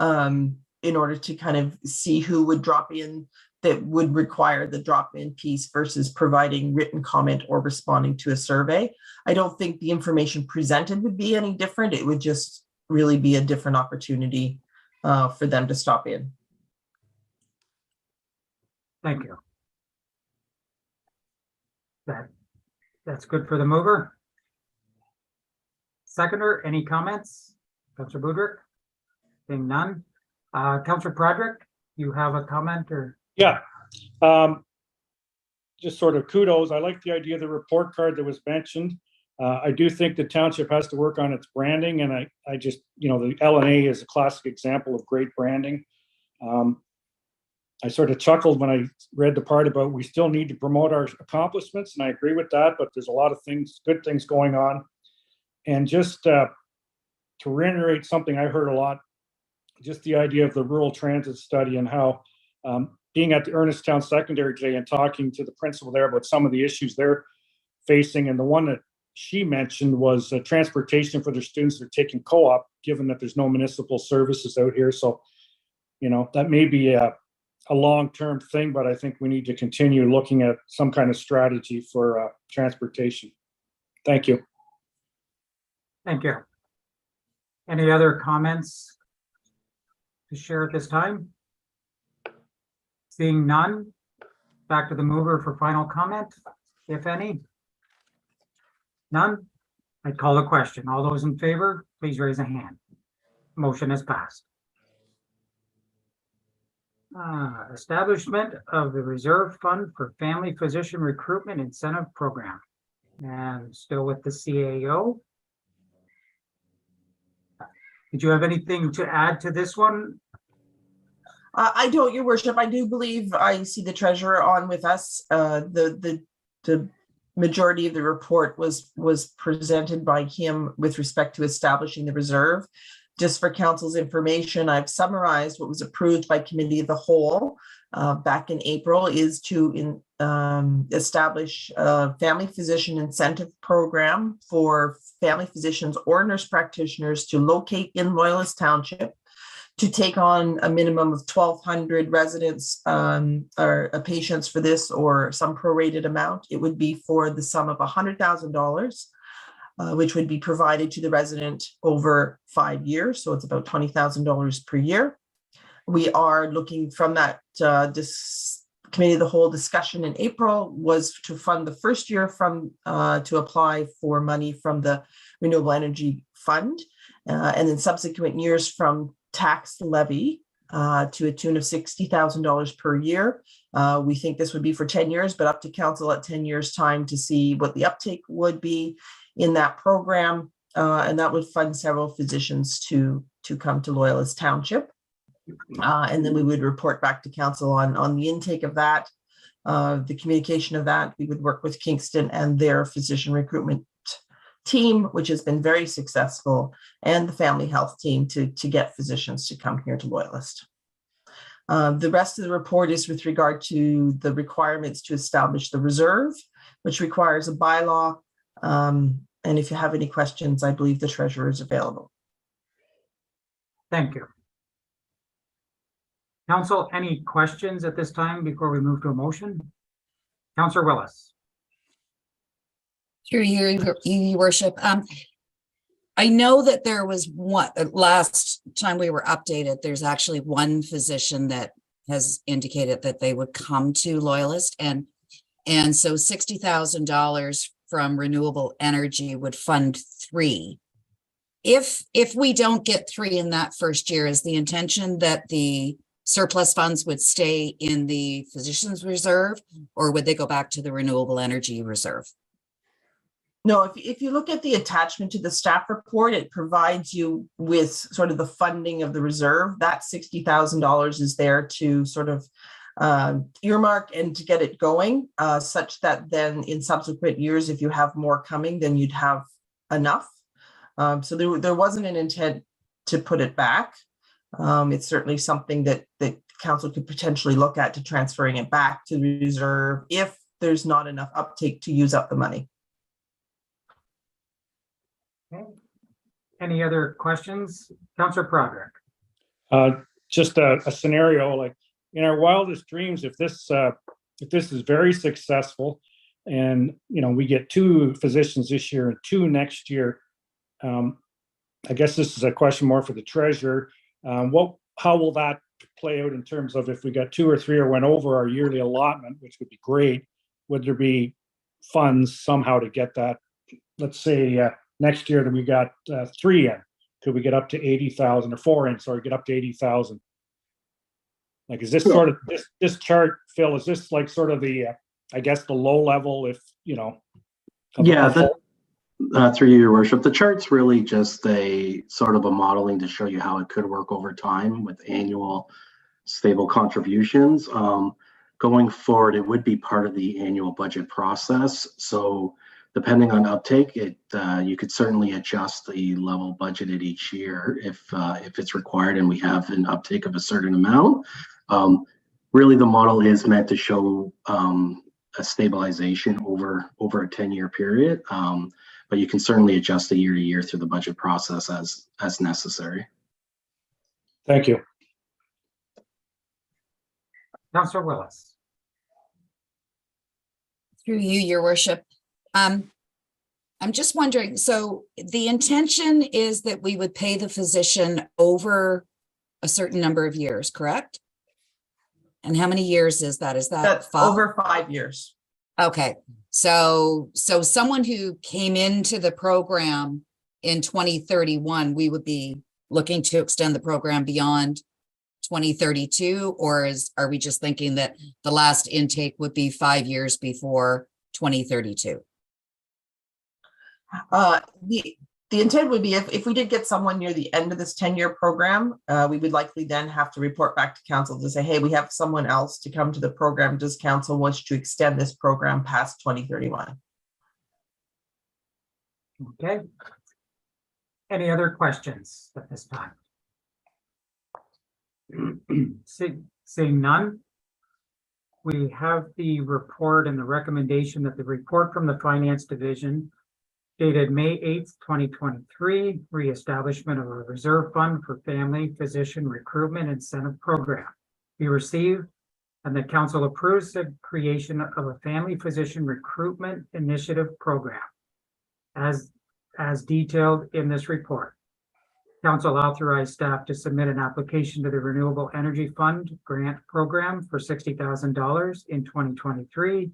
in order to kind of see who would drop in that would require the drop-in piece versus providing written comment or responding to a survey. I don't think the information presented would be any different. It would just really be a different opportunity for them to stop in. Thank you. That's good for the mover. Seconder, any comments? Councillor Budryk? Seeing none. Councillor Proderick, you have a comment or? Yeah. Just sort of kudos. I like the idea of the report card that was mentioned. I do think the township has to work on its branding, and I just, the LNA is a classic example of great branding. I sort of chuckled when I read the part about we still need to promote our accomplishments, and I agree with that, but there's a lot of things, good things going on. And just to reiterate something I heard a lot, just the idea of the rural transit study and how being at the Ernestown Secondary today and talking to the principal there about some of the issues they're facing, and the one that she mentioned was transportation for their students that are taking co-op given that there's no municipal services out here. So, that may be a long-term thing, but I think we need to continue looking at some kind of strategy for transportation. Thank you. Thank you. Any other comments to share at this time? Seeing none, back to the mover for final comment, if any. None? I'd call the question. All those in favor, please raise a hand. Motion is passed. Establishment of the Reserve Fund for Family Physician Recruitment Incentive Program. And still with the CAO. Did you have anything to add to this one? I don't, Your Worship. I do believe I see the treasurer on with us. The majority of the report was presented by him with respect to establishing the reserve. Just for council's information, I've summarized what was approved by committee of the whole back in April is to establish a family physician incentive program for family physicians or nurse practitioners to locate in Loyalist Township, to take on a minimum of 1,200 residents or patients for this, or some prorated amount. It would be for the sum of $100,000. Which would be provided to the resident over 5 years. So it's about $20,000 per year. We are looking from that committee of the whole discussion in April was to fund the first year from to apply for money from the Renewable Energy Fund, and then subsequent years from tax levy to a tune of $60,000 per year. We think this would be for 10 years, but up to council at 10 years time to see what the uptake would be in that program, and that would fund several physicians to come to Loyalist Township. And then we would report back to council on the intake of that, the communication of that. We would work with Kingston and their physician recruitment team, which has been very successful, and the family health team to get physicians to come here to Loyalist. The rest of the report is with regard to the requirements to establish the reserve, which requires a bylaw. And if you have any questions, I believe the treasurer is available. Thank you. Council, any questions at this time before we move to a motion? Councillor Willis. Through your worship. I know that there was one, last time we were updated, there's actually one physician that has indicated that they would come to Loyalist, and so $60,000 from renewable energy would fund 3. If we don't get 3 in that first year, is the intention that the surplus funds would stay in the physician's reserve, or would they go back to the renewable energy reserve? No, if you look at the attachment to the staff report, it provides you with sort of the funding of the reserve. That $60,000 is there to sort of earmark and to get it going, such that then in subsequent years, if you have more coming, then you'd have enough. So there wasn't an intent to put it back. It's certainly something that council could potentially look at, to transferring it back to the reserve if there's not enough uptake to use up the money. Okay. Any other questions? Councillor Broderick. Just a scenario, like in our wildest dreams, if this is very successful, and we get 2 physicians this year and 2 next year, I guess this is a question more for the treasurer. How will that play out in terms of if we got 2 or 3 or went over our yearly allotment, which would be great? Would there be funds somehow to get that? Let's say next year that we got 3 in, could we get up to 80,000 or 4 in? Sorry, get up to 80,000. Like, is this sort of this chart, Phil? Is this like sort of the I guess the low level? If yeah. Through your worship, the chart's really just a sort of a modeling to show you how it could work over time with annual stable contributions. Going forward, it would be part of the annual budget process. So depending on uptake, you could certainly adjust the level budgeted each year if it's required and we have an uptake of a certain amount. Really, the model is meant to show a stabilization over a 10-year period. but you can certainly adjust the year to year through the budget process as necessary. Thank you. Councillor Willis. Through you, your worship. I'm just wondering, so the intention is that we would pay the physician over a certain number of years, correct? And how many years is that? Is that That's 5? over 5 years. Okay, so someone who came into the program in 2031, we would be looking to extend the program beyond 2032, or are we just thinking that the last intake would be 5 years before 2032? The intent would be if we did get someone near the end of this 10-year program, we would likely then have to report back to council to say, hey, we have someone else to come to the program. Does council wish to extend this program past 2031? Okay. Any other questions at this time? Seeing none, we have the report and the recommendation that the report from the Finance Division dated May 8th, 2023, reestablishment of a reserve fund for family physician recruitment incentive program be received, and the council approves the creation of a family physician recruitment initiative program as detailed in this report. Council authorized staff to submit an application to the Renewable Energy Fund grant program for $60,000 in 2023,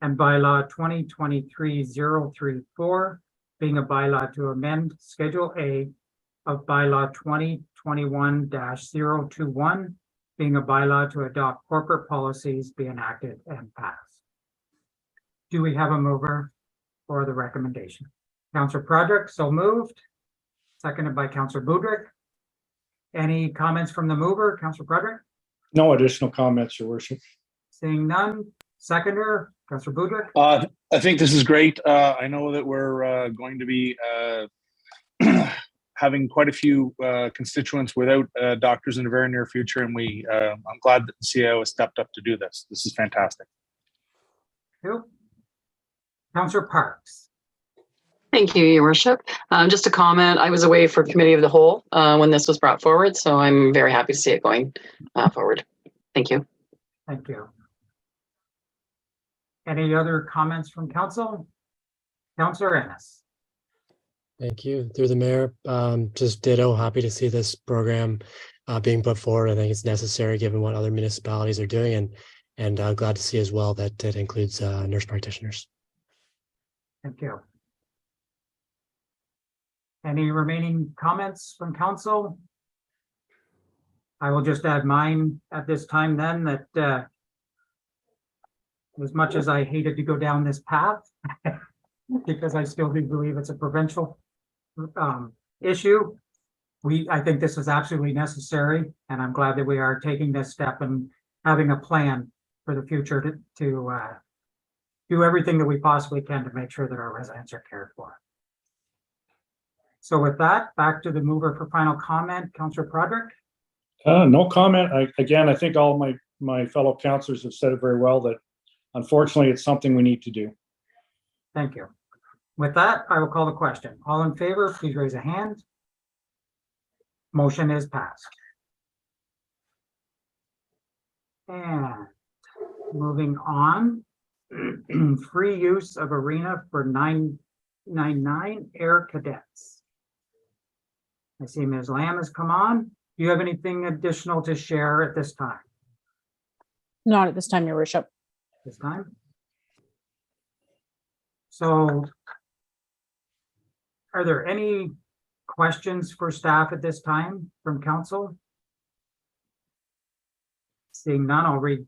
and bylaw 2023-034 being a bylaw to amend Schedule A of bylaw 2021-021 being a bylaw to adopt corporate policies be enacted and passed. Do we have a mover for the recommendation? Councillor Prodrick, so moved. Seconded by Councillor Budrick. Any comments from the mover, Councillor Prodrick? No additional comments, Your Worship. Seeing none. Seconder, Councillor Budrick. I think this is great. I know that we're going to be having quite a few constituents without doctors in the very near future, and I'm glad that the CIO has stepped up to do this. This is fantastic. Thank you. Councillor Parks. Thank you, Your Worship. Just a comment, I was away for Committee of the Whole when this was brought forward, so I'm very happy to see it going forward. Thank you. Thank you. Any other comments from council? Councillor Ennis. Thank you. Through the mayor, just ditto, happy to see this program being put forward. I think it's necessary given what other municipalities are doing, and glad to see as well that it includes nurse practitioners. Thank you. Any remaining comments from council? I will just add mine at this time then that as much as I hated to go down this path, because I still do believe it's a provincial issue, I think this is absolutely necessary, and I'm glad that we are taking this step and having a plan for the future to do everything that we possibly can to make sure that our residents are cared for. So with that, back to the mover for final comment, Councillor Prodrick. No comment. I think all my fellow councillors have said it very well, that unfortunately it's something we need to do. Thank you. With that, I will call the question. All in favor, please raise a hand. Motion is passed. And moving on, free use of arena for 999 Air Cadets. I see Ms. Lamb has come on. Do you have anything additional to share at this time? Not at this time, Your Worship. This time? So are there any questions for staff at this time from council? Seeing none, I'll read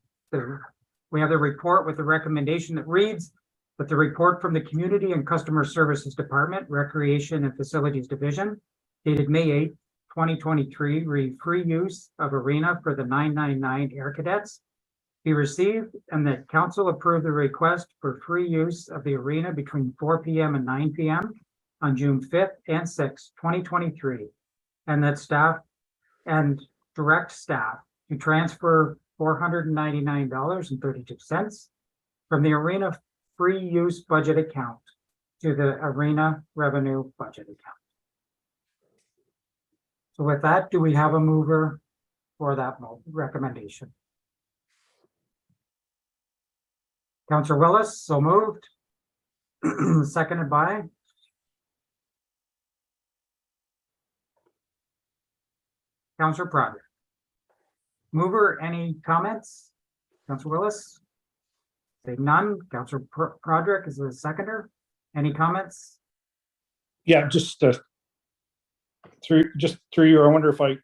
we have the report with the recommendation that reads that the report from the Community and Customer Services Department, Recreation and Facilities Division, dated May 8th, 2023, read free use of arena for the 999 Air Cadets be received, and that council approve the request for free use of the arena between 4 p.m. and 9 p.m. on June 5th and 6th, 2023, and that staff and direct staff to transfer $499.32 from the arena free use budget account to the arena revenue budget account. So with that, do we have a mover for that recommendation? Councillor Willis, so moved. Seconded by? Councillor Prodrick. Mover, any comments? Councillor Willis? Say none. Councillor Prodrick is the seconder. Any comments? Yeah, just through you, I wonder if I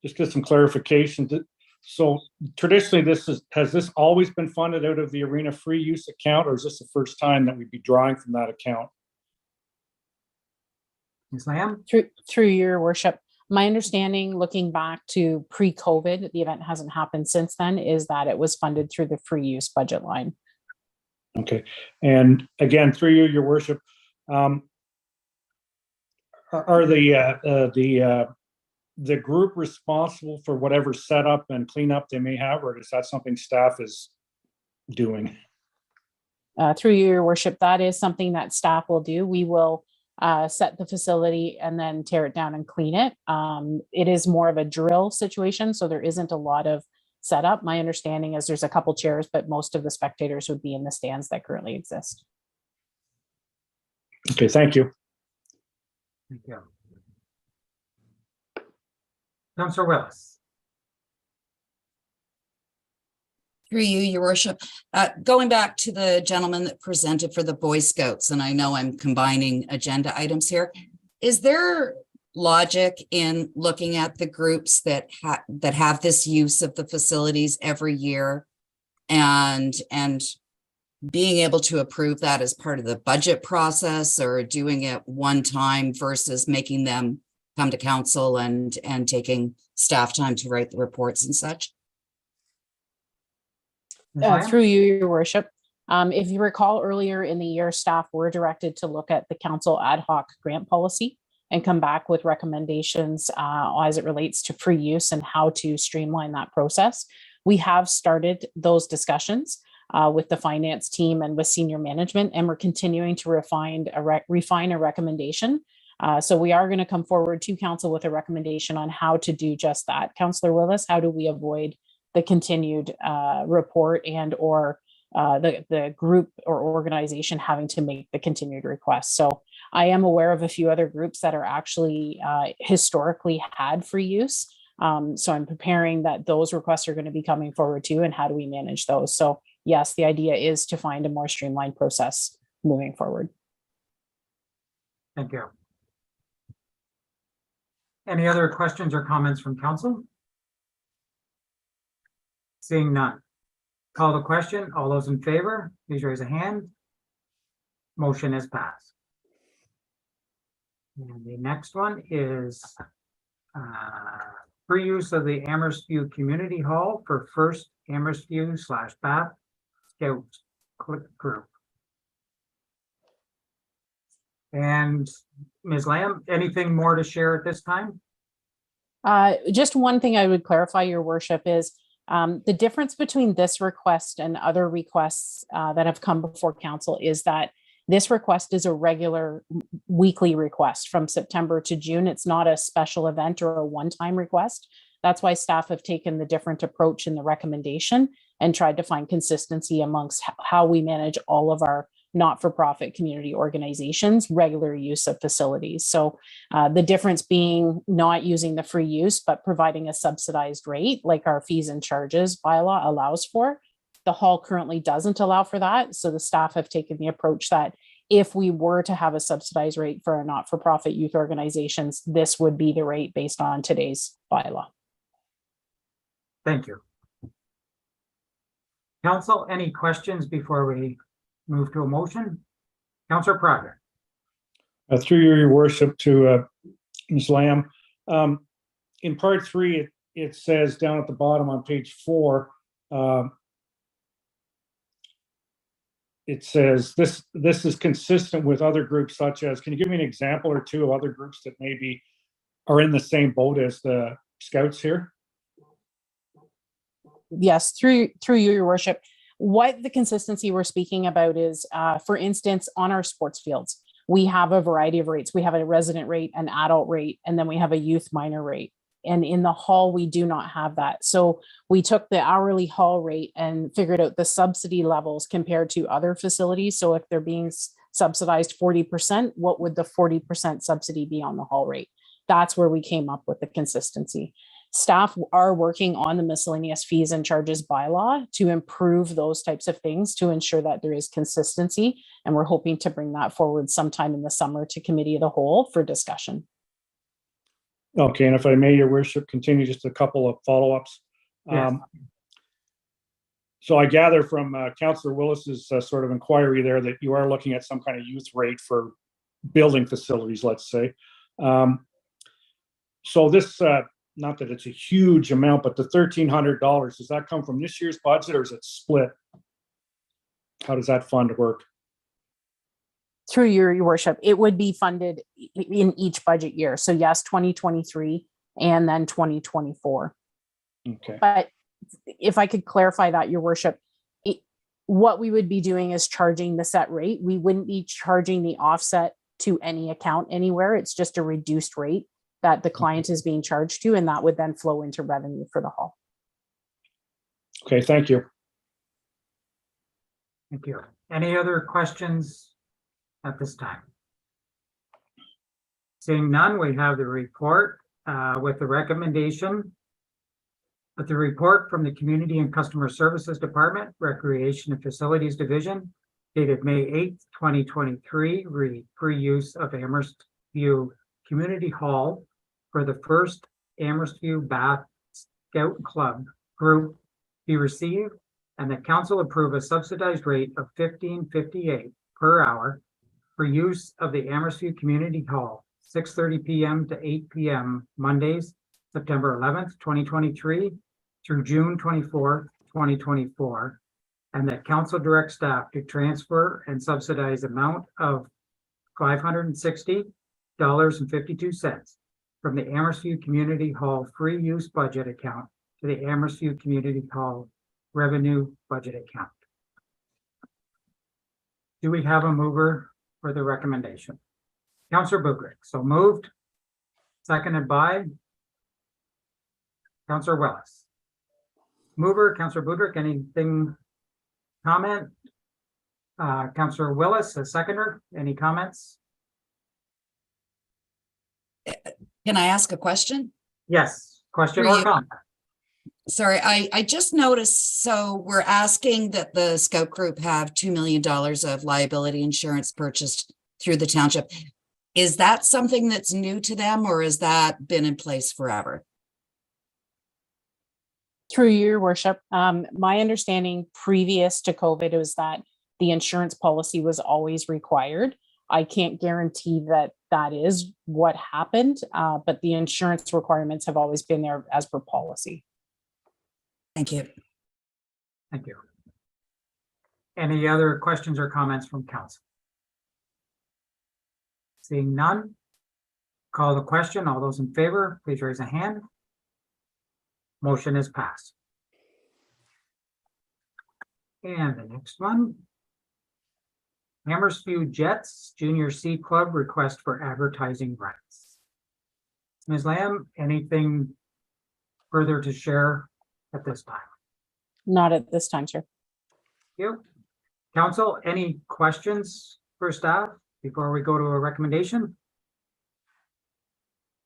just get some clarification. So traditionally, has this always been funded out of the arena free use account, or is this the first time that we'd be drawing from that account? Ms. Lamb? Through your worship, my understanding, looking back to pre-COVID, the event hasn't happened since then, is that it was funded through the free use budget line. Okay, and again, through you, your worship, are the group responsible for whatever setup and cleanup they may have, or is that something staff is doing? Through your worship, that is something that staff will do. We will set the facility and then tear it down and clean it. It is more of a drill situation, so there isn't a lot of setup. My understanding is there's a couple chairs, but most of the spectators would be in the stands that currently exist. Okay, thank you. Thank you. Councillor Willis. Through you, your worship, going back to the gentleman that presented for the Boy Scouts, and I know I'm combining agenda items here. Is there logic in looking at the groups that have this use of the facilities every year and being able to approve that as part of the budget process, or doing it one time versus making them come to council and taking staff time to write the reports and such? Through you, your worship. If you recall earlier in the year, staff were directed to look at the council ad hoc grant policy and come back with recommendations as it relates to free use and how to streamline that process. We have started those discussions with the finance team and with senior management, and we're continuing to refine a recommendation. So we are going to come forward to council with a recommendation on how to do just that. Councillor Willis, how do we avoid the continued report and or the group or organization having to make the continued request? So I am aware of a few other groups that are actually historically had free use. So I'm preparing that those requests are going to be coming forward too, and how do we manage those? So yes, the idea is to find a more streamlined process moving forward. Thank you. Any other questions or comments from council? Seeing none. Call the question. All those in favor, please raise a hand. Motion is passed. And the next one is free use of the Amherst View Community Hall for First Amherst View / Bath Scout Group. And Ms. Lamb, anything more to share at this time? Just one thing I would clarify, your worship, is the difference between this request and other requests that have come before council is that this request is a regular weekly request from September to June. It's not a special event or a one-time request. That's why staff have taken the different approach in the recommendation and tried to find consistency amongst how we manage all of our not-for-profit community organizations' regular use of facilities. So the difference being not using the free use, but providing a subsidized rate like our fees and charges bylaw allows for. The hall currently doesn't allow for that. So the staff have taken the approach that if we were to have a subsidized rate for our not-for-profit youth organizations, this would be the rate based on today's bylaw. Thank you. Council, any questions before we move to a motion? Councillor Prodrick. Through your worship to Ms. Lamb. In part 3, it says down at the bottom on page 4, it says this is consistent with other groups such as, can you give me an example or two of other groups that maybe are in the same boat as the Scouts here? Yes, through you, your worship. What the consistency we're speaking about is, for instance, on our sports fields, we have a variety of rates. We have a resident rate, an adult rate, and then we have a youth minor rate. And in the hall, we do not have that. So we took the hourly hall rate and figured out the subsidy levels compared to other facilities. So if they're being subsidized 40%, what would the 40% subsidy be on the hall rate? That's where we came up with the consistency. Staff are working on the miscellaneous fees and charges bylaw to improve those types of things to ensure that there is consistency. And we're hoping to bring that forward sometime in the summer to committee of the whole for discussion. Okay, and if I may, your worship, continue just a couple of follow-ups. Yes. So I gather from Councillor Willis's sort of inquiry there that you are looking at some kind of youth rate for building facilities, let's say. So this, not that it's a huge amount, but the $1,300, does that come from this year's budget or is it split? How does that fund work? Through your worship, it would be funded in each budget year. So yes, 2023 and then 2024. Okay. But if I could clarify that, your worship, what we would be doing is charging the set rate. We wouldn't be charging the offset to any account anywhere. It's just a reduced rate that the client is being charged to, and that would then flow into revenue for the hall. Okay, thank you. Thank you. Any other questions at this time? Seeing none, we have the report with the recommendation. With the report from the Community and Customer Services Department, Recreation and Facilities Division, dated May 8th, 2023, read free use of Amherst View Community Hall for the first Amherst View Bath Scout Club group be received, and that council approve a subsidized rate of $15.58 per hour for use of the Amherst View Community Hall, 6:30 p.m. to 8 p.m. Mondays, September 11th, 2023 through June 24th, 2024, and that council direct staff to transfer and subsidize amount of $560.52 from the Amherst View Community Hall free use budget account to the Amherst View Community Hall revenue budget account. Do we have a mover for the recommendation? Councillor Budryk, so moved. Seconded by Councillor Willis. Mover, Councillor Budryk, anything comment? Councillor Willis, a seconder, any comments? Can I ask a question? Yes, question For or you. comment? Sorry, I just noticed, so we're asking that the Scout Group have $2 million of liability insurance purchased through the township. Is that something that's new to them, or has that been in place forever? Through your worship, my understanding previous to COVID was that the insurance policy was always required. I can't guarantee that that is what happened, but the insurance requirements have always been there as per policy. Thank you. Thank you. Any other questions or comments from council? Seeing none, call the question. All those in favor, please raise a hand. Motion is passed. And the next one. Amherst View Jets Junior C Club request for advertising rights. Ms. Lamb, anything further to share at this time? Not at this time, sir. Thank you. Council, any questions for staff before we go to a recommendation?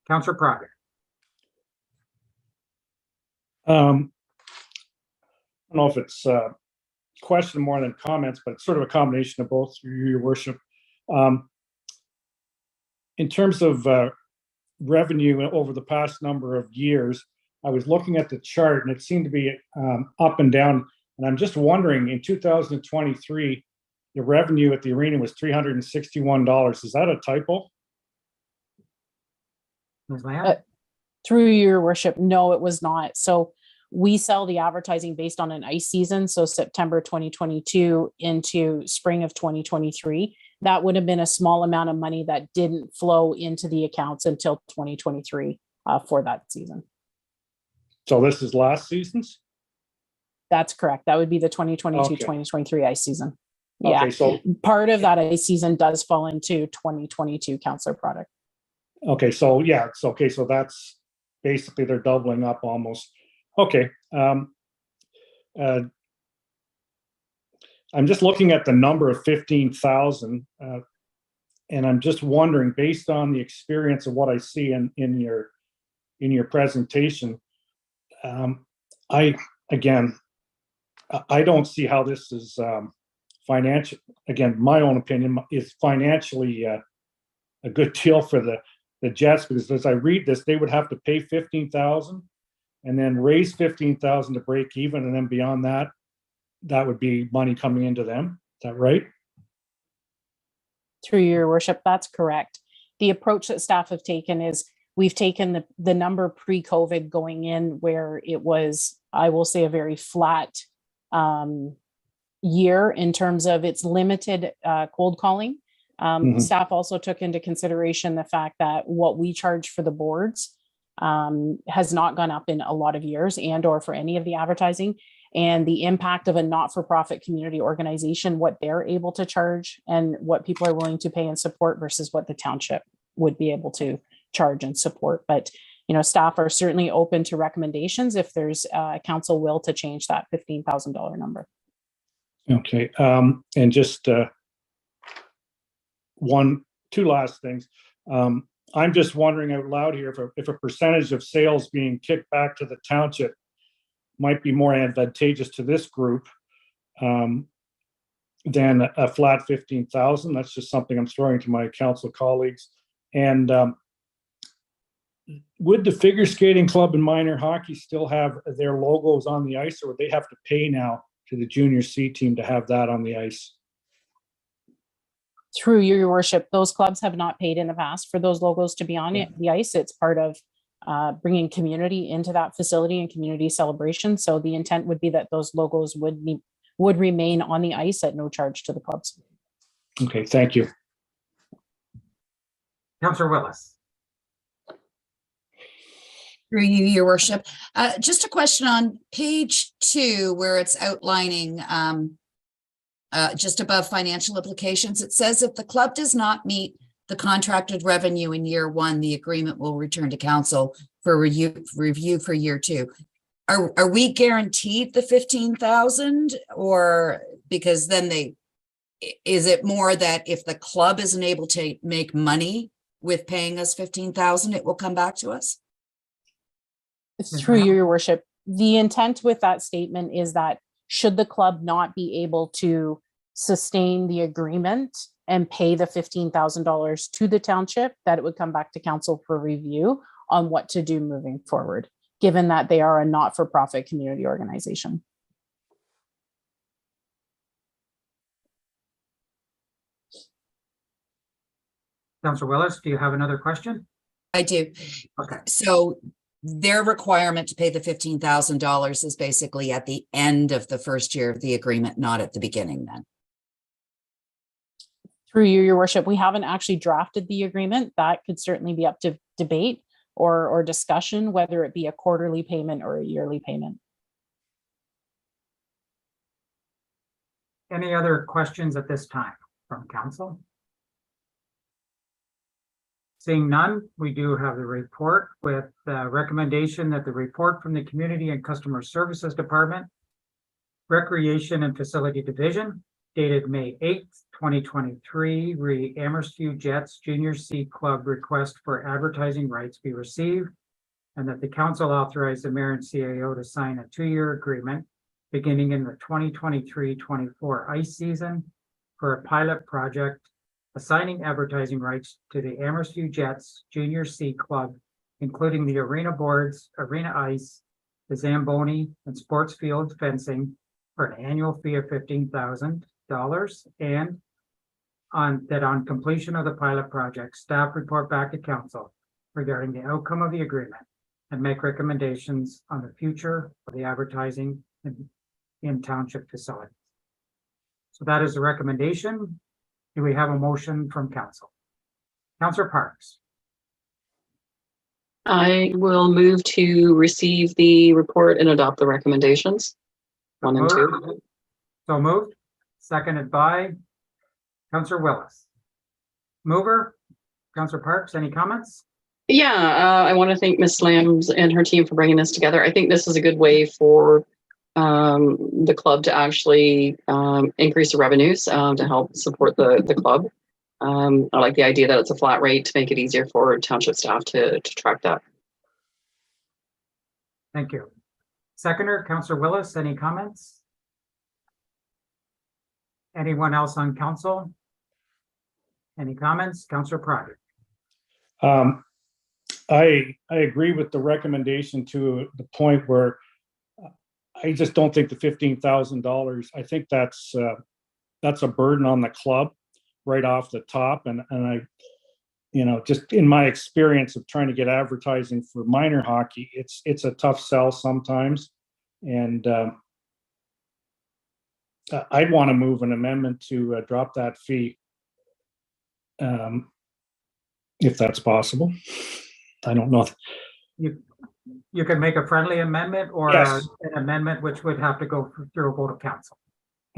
Councillor Prager. I don't know if it's a question more than comments, but it's sort of a combination of both, your worship. In terms of revenue over the past number of years, I was looking at the chart and it seemed to be up and down. And I'm just wondering, in 2023, the revenue at the arena was $361. Is that a typo? Ms. Lamb? Through your worship, no, it was not. So we sell the advertising based on an ice season. So September 2022 into spring of 2023, that would have been a small amount of money that didn't flow into the accounts until 2023 for that season. So this is last season's? That's correct. That would be the 2022, Okay. 2023 ice season. Yeah. Okay, so, Part of that ice season does fall into 2022 counselor product. okay, so yeah, it's okay. So that's basically they're doubling up almost. Okay. I'm just looking at the number of 15,000, and I'm just wondering, based on the experience of what I see in your presentation, I don't see how this is financial. Again, my own opinion is financially a good deal for the Jets, because as I read this, they would have to pay 15,000 and then raise 15,000 to break even, and then beyond that, that would be money coming into them. Is that right? Through your worship, that's correct. The approach that staff have taken is we've taken the number pre-COVID going in, where it was, I will say, a very flat year in terms of its limited cold calling. Staff also took into consideration the fact that what we charge for the boards has not gone up in a lot of years, and or for any of the advertising, and the impact of a not-for-profit community organization, what they're able to charge and what people are willing to pay and support versus what the township would be able to charge and support. But, you know, staff are certainly open to recommendations if there's council will to change that $15,000 number. Okay, and just two last things. I'm just wondering out loud here if a percentage of sales being kicked back to the township might be more advantageous to this group than a flat 15,000. That's just something I'm throwing to my council colleagues. And would the figure skating club and minor hockey still have their logos on the ice, or would they have to pay now to the junior C team to have that on the ice? Through your worship, those clubs have not paid in the past for those logos to be on the ice. It's part of bringing community into that facility and community celebration. So the intent would be that those logos would remain on the ice at no charge to the clubs. Okay, thank you. Councillor Willis. Through you, your worship. Just a question on page 2, where it's outlining just above financial implications. It says if the club does not meet the contracted revenue in year 1, the agreement will return to council for review for year 2. Are we guaranteed the 15,000, or because then is it more that if the club isn't able to make money with paying us 15,000, it will come back to us? Through your worship, the intent with that statement is that should the club not be able to sustain the agreement and pay the $15,000 to the township, that it would come back to council for review on what to do moving forward, given that they are a not-for-profit community organization. Councillor Willis, do you have another question? I do. Okay. So their requirement to pay the $15,000 is basically at the end of the first year of the agreement, not at the beginning then? Through you, your worship, we haven't actually drafted the agreement. That could certainly be up to debate or discussion, whether it be a quarterly payment or a yearly payment. Any other questions at this time from council? Seeing none, we do have the report with the recommendation that the report from the Community and Customer Services Department, Recreation and Facility Division, dated May 8th, 2023, re Amherst-View Jets Junior C Club request for advertising rights be received, and that the council authorize the mayor and CAO to sign a 2-year agreement beginning in the 2023-24 ice season for a pilot project assigning advertising rights to the Amherst-View Jets Junior C Club, including the arena boards, arena ice, the Zamboni and sports field fencing for an annual fee of $15,000, and on completion of the pilot project, staff report back to council regarding the outcome of the agreement and make recommendations on the future of the advertising in township facilities. So that is the recommendation. Do we have a motion from council? Councillor Parks. I will move to receive the report and adopt the recommendations. 1 and 2. So moved, seconded by Counselor Willis. Mover, Counselor Parks, any comments? Yeah, I want to thank Ms. Lambs and her team for bringing this together. I think this is a good way for the club to actually increase the revenues to help support the club. I like the idea that it's a flat rate to make it easier for township staff to track that. Thank you. Seconder, Counselor Willis, any comments? Anyone else on council? Any comments? Counselor Pryor. I agree with the recommendation to the point where I just don't think the $15,000, I think that's a burden on the club right off the top. And I, just in my experience of trying to get advertising for minor hockey, it's a tough sell sometimes. And I'd want to move an amendment to drop that fee. If that's possible. I don't know. You can make a friendly amendment or Yes. an amendment which would have to go through a vote of council.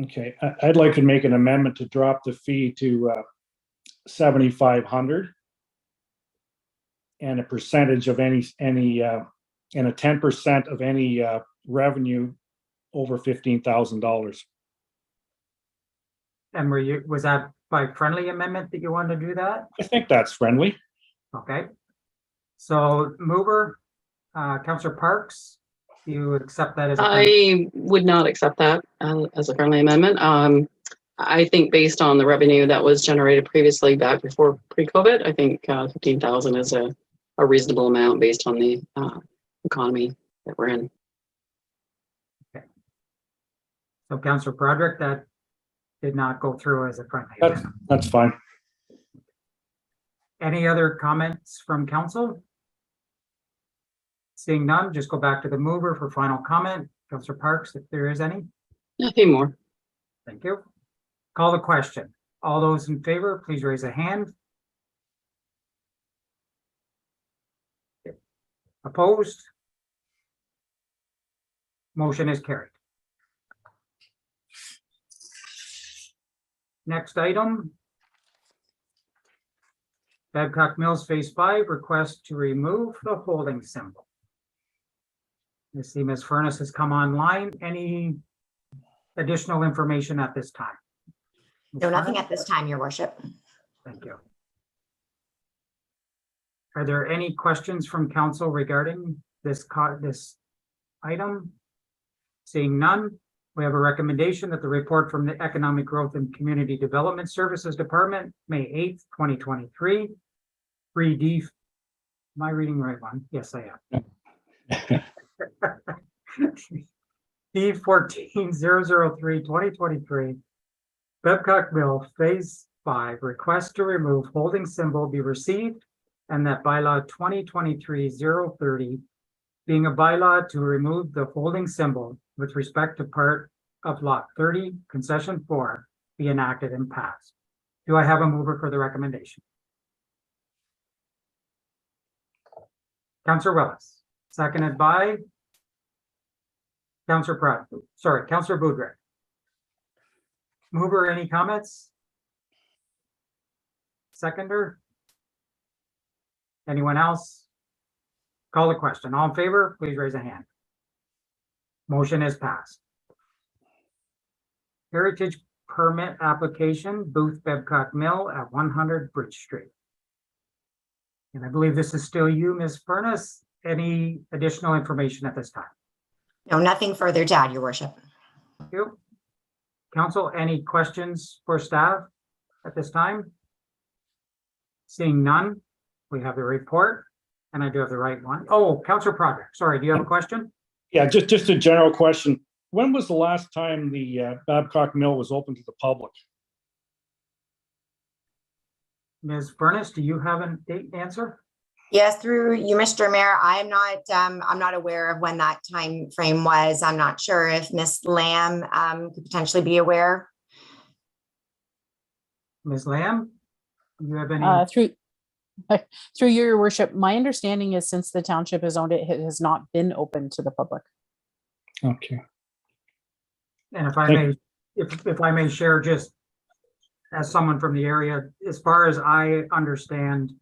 Okay, I'd like to make an amendment to drop the fee to 7,500 and a percentage of any and a 10% of any revenue over $15,000. And was that by friendly amendment that you wanted to do that? I think that's friendly. Okay. So mover, Counselor Parks, do you accept that as a friendly? I would not accept that as a friendly amendment. I think based on the revenue that was generated previously back before pre-COVID, I think 15,000 is a reasonable amount based on the economy that we're in. Okay. So Counselor Broderick, that did not go through as a friendly amendment. That's fine. Any other comments from council? Seeing none, just go back to the mover for final comment. Counselor Parks, if there is any. Nothing more. Thank you. Call the question. All those in favor, please raise a hand. Opposed? Motion is carried. Next item. Babcock Mills Phase 5 request to remove the holding symbol. I see Ms. Furness has come online. Any additional information at this time? No, nothing at this time, Your Worship. Thank you. Are there any questions from council regarding this item? Seeing none, we have a recommendation that the report from the Economic Growth and Community Development Services Department, May 8th, 2023, 3D. Am I reading the right one? Yes, I am. D14003 2023 Babcock Mill Phase 5 request to remove holding symbol be received, and that bylaw 2023-030 being a bylaw to remove the holding symbol with respect to part of lot 30 concession 4 be enacted and passed. Do I have a mover for the recommendation? Councillor Willis, seconded by Councillor Pratt. Sorry, Councillor Boudreau. Mover, any comments? Seconder? Anyone else? Call the question. All in favor, please raise a hand. Motion is passed. Heritage permit application, Booth Babcock Mill at 100 Bridge Street. And I believe this is still you, Ms. Furness. Any additional information at this time? No, nothing further to add, Your Worship. Thank you. Council, any questions for staff at this time? Seeing none, we have the report, and I do have the right one. Oh, Councillor Project, sorry, do you have a question? Yeah, just a general question. When was the last time the Babcock Mill was open to the public? Ms. Furness, do you have a date answer? Yes, through you, Mr. Mayor. I'm not aware of when that time frame was. I'm not sure if Ms. Lamb could potentially be aware. Ms. Lamb, do you have any? Through your worship, my understanding is since the township has owned it, it has not been open to the public. Okay. And if I may, if I may share, just as someone from the area, as far as I understand,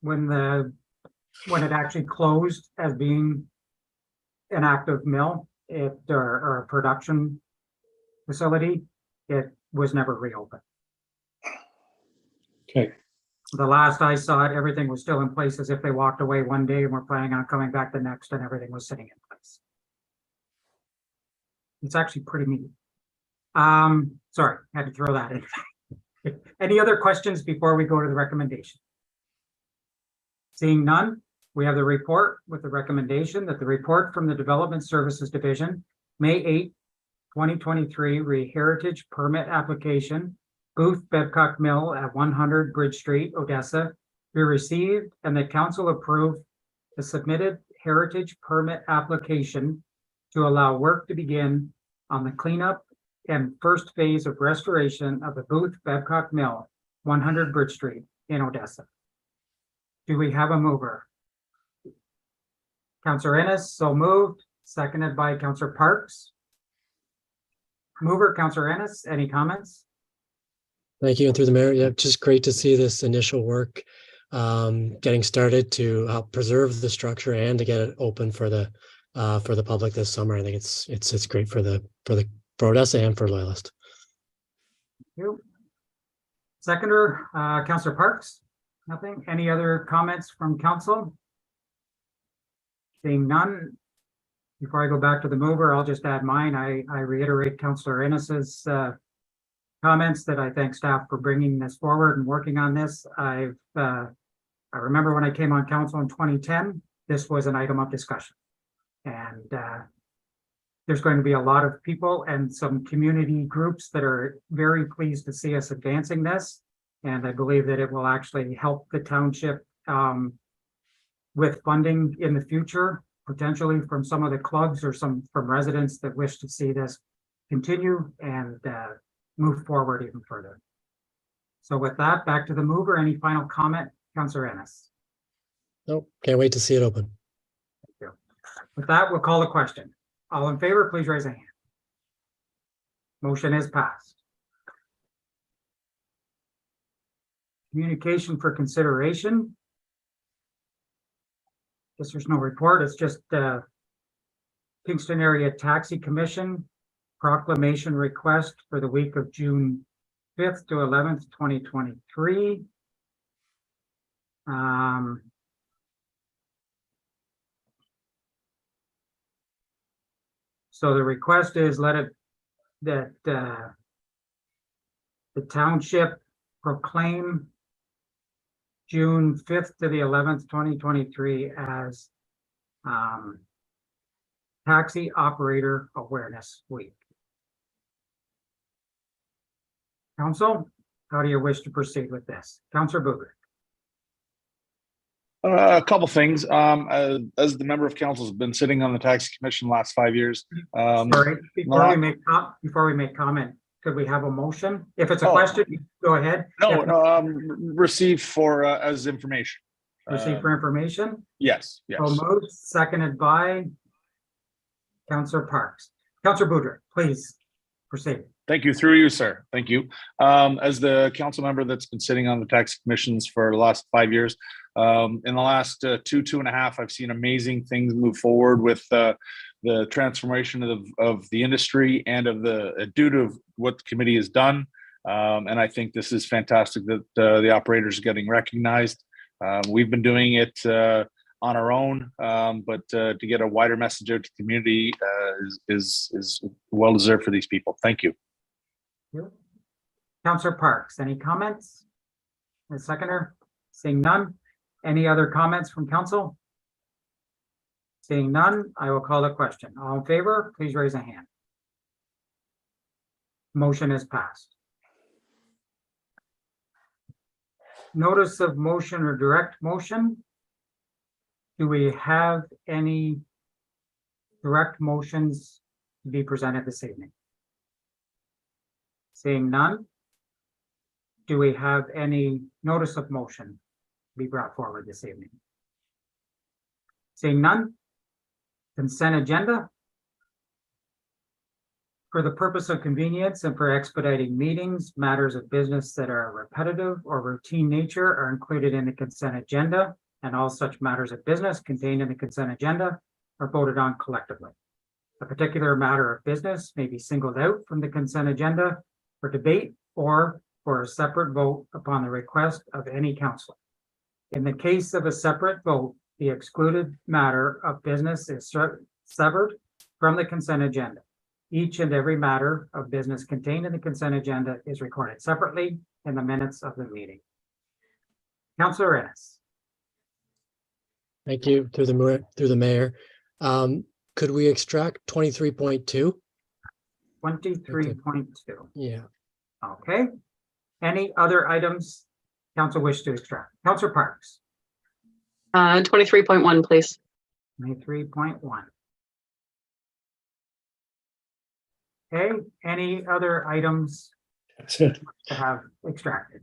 when it actually closed as being an active mill, or a production facility, it was never reopened. Okay. The last I saw it, everything was still in place as if they walked away one day and were planning on coming back the next, and everything was sitting in place. It's actually pretty neat. Sorry, had to throw that in. Any other questions before we go to the recommendation? Seeing none, we have the report with the recommendation that the report from the Development Services Division, May 8, 2023 heritage permit application, Booth Babcock Mill at 100 Bridge Street, Odessa, be received and the council approve the submitted heritage permit application to allow work to begin on the cleanup and first phase of restoration of the Booth Babcock Mill, 100 Bridge Street in Odessa. Do we have a mover? Councillor Ennis, so moved, seconded by Councillor Parks. Mover, Councillor Ennis, any comments? Thank you. And through the mayor, yeah, just great to see this initial work getting started to help preserve the structure and to get it open for the public this summer. I think it's great for Odessa and for Loyalist. Thank you. Seconder, Councillor Parks, nothing. Any other comments from council? Seeing none, before I go back to the mover, I'll just add mine. I reiterate Councillor Ennis's comments that I thank staff for bringing this forward and working on this. I remember when I came on council in 2010, this was an item of discussion. And there's going to be a lot of people and some community groups that are very pleased to see us advancing this. And I believe that it will actually help the township with funding in the future, potentially from some of the clubs or from residents that wish to see this continue and move forward even further. So with that, back to the mover. Any final comment, Councillor Ennis? Nope, can't wait to see it open. Thank you. With that, we'll call the question. All in favor, please raise a hand. Motion is passed. Communication for consideration. Guess there's no report. It's just Kingston Area Taxi Commission proclamation request for the week of June 5th to 11th, 2023. So the request is that the township proclaim June 5th to the 11th, 2023 as Taxi Operator Awareness Week. Council, how do you wish to proceed with this? Councillor Booger. A couple things. As the member of council has been sitting on the taxi commission the last 5 years. Sorry, before we make comment, could we have a motion? If it's a question, go ahead. No, receive for as information. Receive for information? Yes, yes. So moved, seconded by Councillor Parks. Councillor Boudreau, please proceed. Thank you. Through you, sir. Thank you. As the council member that's been sitting on the tax commissions for the last 5 years, in the last two and a half, I've seen amazing things move forward with the transformation of the industry and of due to what the committee has done. And I think this is fantastic that the operators are getting recognized. We've been doing it on our own, but to get a wider message out to the community is well deserved for these people. Thank you. Councillor Parks, any comments? The seconder, seeing none. Any other comments from council? Seeing none, I will call the question. All in favor, please raise a hand. Motion is passed. Notice of motion or direct motion. Do we have any direct motions to be presented this evening? Seeing none. Do we have any notice of motion to be brought forward this evening? Seeing none. Consent agenda. For the purpose of convenience and for expediting meetings, matters of business that are repetitive or routine nature are included in the consent agenda, and all such matters of business contained in the consent agenda are voted on collectively. A particular matter of business may be singled out from the consent agenda for debate or for a separate vote upon the request of any councillor. In the case of a separate vote, the excluded matter of business is severed from the consent agenda. Each and every matter of business contained in the consent agenda is recorded separately in the minutes of the meeting. Councillor Ennis. Thank you, through the mayor. Could we extract 23.2? 23.2. Yeah. Okay. Any other items council wish to extract? Councillor Parks. 23.1, please. 23.1. Okay, any other items That's it. to have extracted?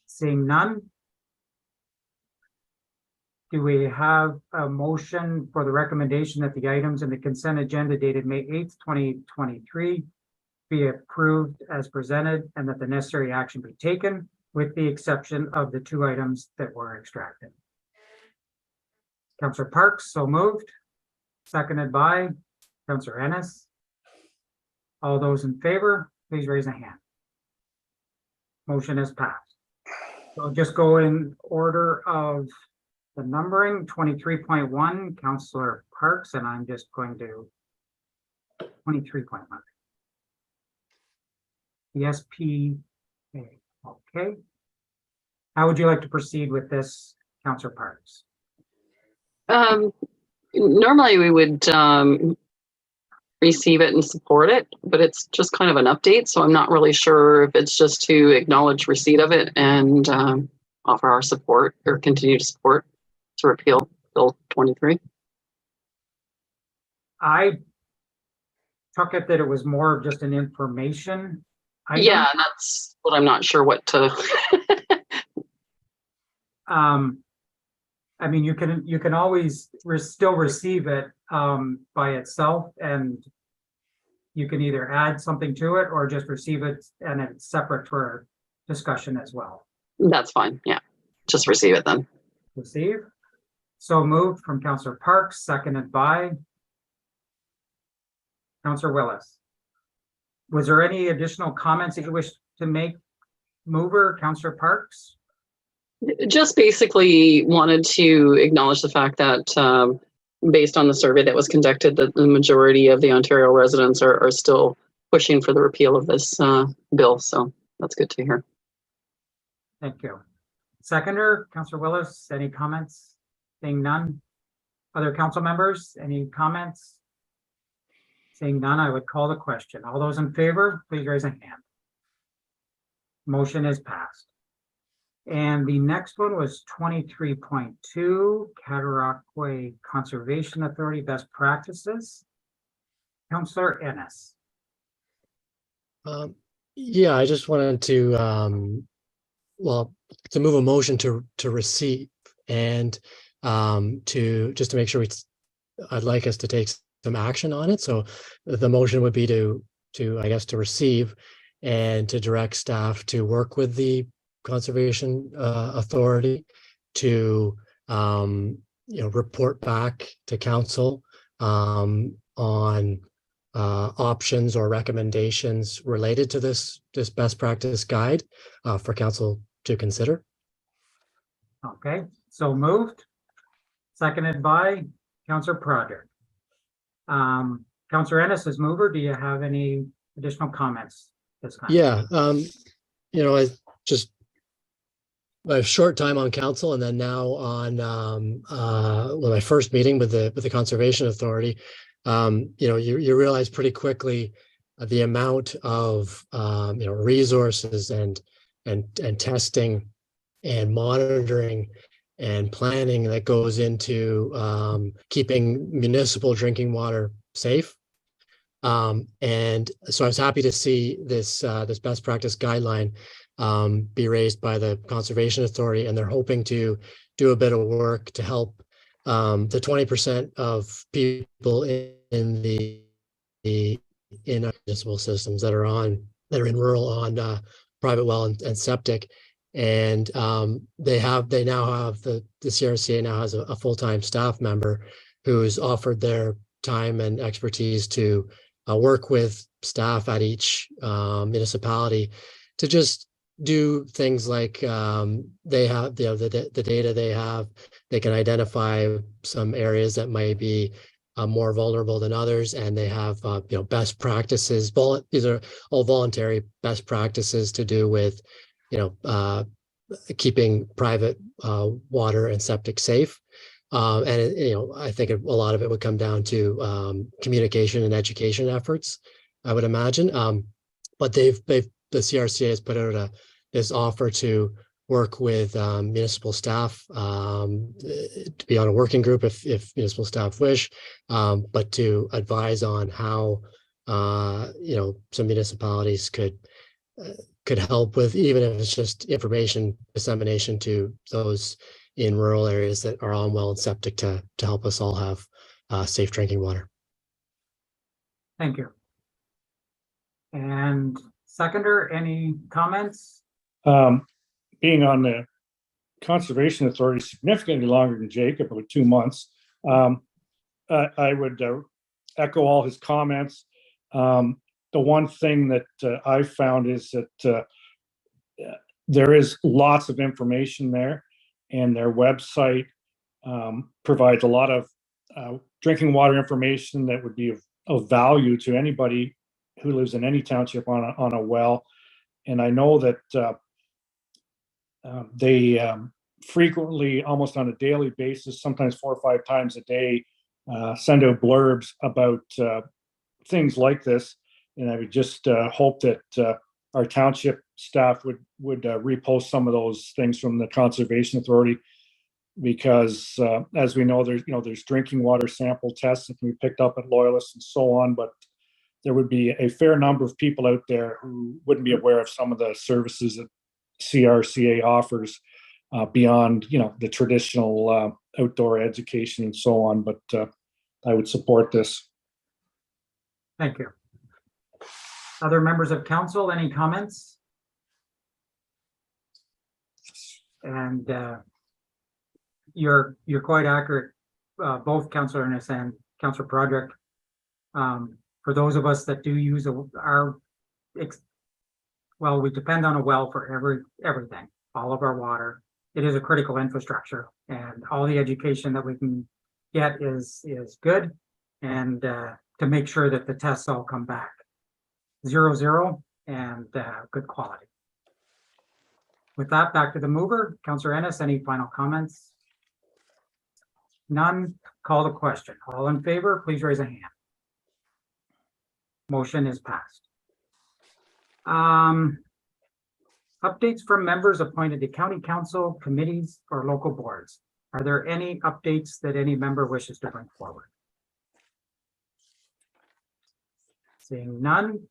Seeing none. Do we have a motion for the recommendation that the items in the consent agenda dated May 8th, 2023 be approved as presented and that the necessary action be taken with the exception of the 2 items that were extracted? Councillor Parks, so moved. Seconded by Councillor Ennis. All those in favor, please raise a hand. Motion is passed. So just go in order of the numbering. 23.1, Councillor Parks, and I'm just going to 23.1. The SPA. Okay. How would you like to proceed with this, Councillor Parks? Normally we would receive it and support it, but it's just kind of an update. So I'm not really sure if it's just to acknowledge receipt of it and offer our support or continue to support to repeal Bill 23. I took it that it was more of just an information item. Yeah, that's what I'm not sure what to. I mean, you can always still receive it by itself, and you can either add something to it or just receive it and it's separate for discussion as well. That's fine. Yeah, just receive it then. Receive. So moved from Councillor Parks, seconded by Councillor Willis. Was there any additional comments that you wish to make, mover, Councillor Parks? Just basically wanted to acknowledge the fact that based on the survey that was conducted, that the majority of the Ontario residents are still pushing for the repeal of this bill. So that's good to hear. Thank you. Seconder, Councillor Willis, any comments? Seeing none. Other council members, any comments? Seeing none, I would call the question. All those in favor, please raise a hand. Motion is passed. And the next one was 23.2, Cataraqui Conservation Authority Best Practices. Councillor Ennis. Yeah, I just wanted to, well, to move a motion to receive and to make sure I'd like us to take some action on it. So the motion would be to I guess to receive and to direct staff to work with the Conservation Authority to report back to council on options or recommendations related to this best practice guide for council to consider. Okay, so moved. Seconded by Councillor Proderick. Councillor Ennis is mover. Do you have any additional comments this time? Yeah, I just a short time on council and then now on my first meeting with the Conservation Authority, you realize pretty quickly the amount of resources and testing and monitoring and planning that goes into keeping municipal drinking water safe. And so I was happy to see this best practice guideline be raised by the Conservation Authority, and they're hoping to do a bit of work to help the 20% of people in the in our municipal systems that are in rural on private well and septic. And they now have the CRCA now has a full-time staff member who's offered their time and expertise to work with staff at each municipality to just do things like they have the data they have. They can identify some areas that might be more vulnerable than others, and they have best practices. These are all voluntary best practices to do with keeping private water and septic safe. I think a lot of it would come down to communication and education efforts, I would imagine. But the CRCA has put out this offer to work with municipal staff to be on a working group if municipal staff wish, but to advise on how some municipalities could help with, even if it's just information dissemination to those in rural areas that are on well and septic to help us all have safe drinking water. Thank you. And seconder, any comments? Being on the Conservation Authority significantly longer than Jacob, about 2 months, I would echo all his comments. The one thing that I found is that there is lots of information there, and their website provides a lot of drinking water information that would be of value to anybody who lives in any township on a well. And I know that they frequently, almost on a daily basis, sometimes 4 or 5 times a day, send out blurbs about things like this. And I would just hope that our township staff would repost some of those things from the Conservation Authority, because as we know, there's drinking water sample tests that can be picked up at Loyalist and so on, but there would be a fair number of people out there who wouldn't be aware of some of the services that CRCA offers beyond the traditional outdoor education and so on. But I would support this. Thank you. Other members of council, any comments? And you're quite accurate, both Councillor Ennis and Councillor Broderick. For those of us that do use we depend on a well for everything, all of our water. It is a critical infrastructure, and all the education that we can get is good, and to make sure that the tests all come back 0-0 and good quality. With that, back to the mover. Councillor Ennis, any final comments? None. Call the question. All in favor, please raise a hand. Motion is passed. Updates from members appointed to county council, committees, or local boards. Are there any updates that any member wishes to bring forward? Seeing none.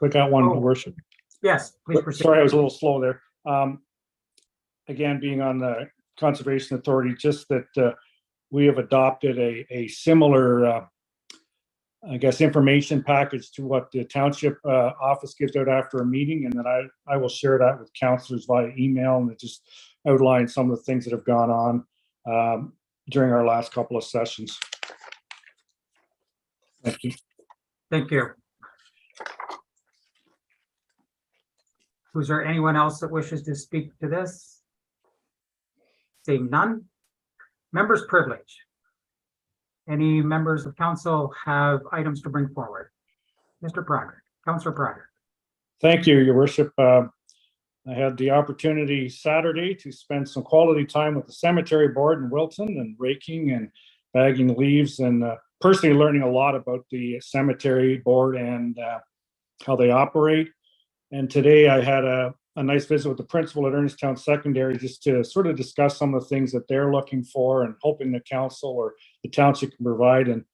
We got one, Your Worship. Yes, please proceed. Sorry, I was a little slow there. Again, being on the Conservation Authority, just that we have adopted a similar I guess, information package to what the township office gives out after a meeting, and then I will share that with councillors via email, and it just outlines some of the things that have gone on during our last couple of sessions. Thank you. Thank you. Was there anyone else that wishes to speak to this? Seeing none. Members' privilege. Any members of council have items to bring forward? Mr. Broderick, Councillor Broderick. Thank you, Your Worship. I had the opportunity Saturday to spend some quality time with the cemetery board in Wilton, and raking and bagging leaves, and personally learning a lot about the cemetery board and how they operate. And today I had a nice visit with the principal at Ernestown Secondary, just to sort of discuss some of the things that they're looking for and hoping the council or the township can provide. And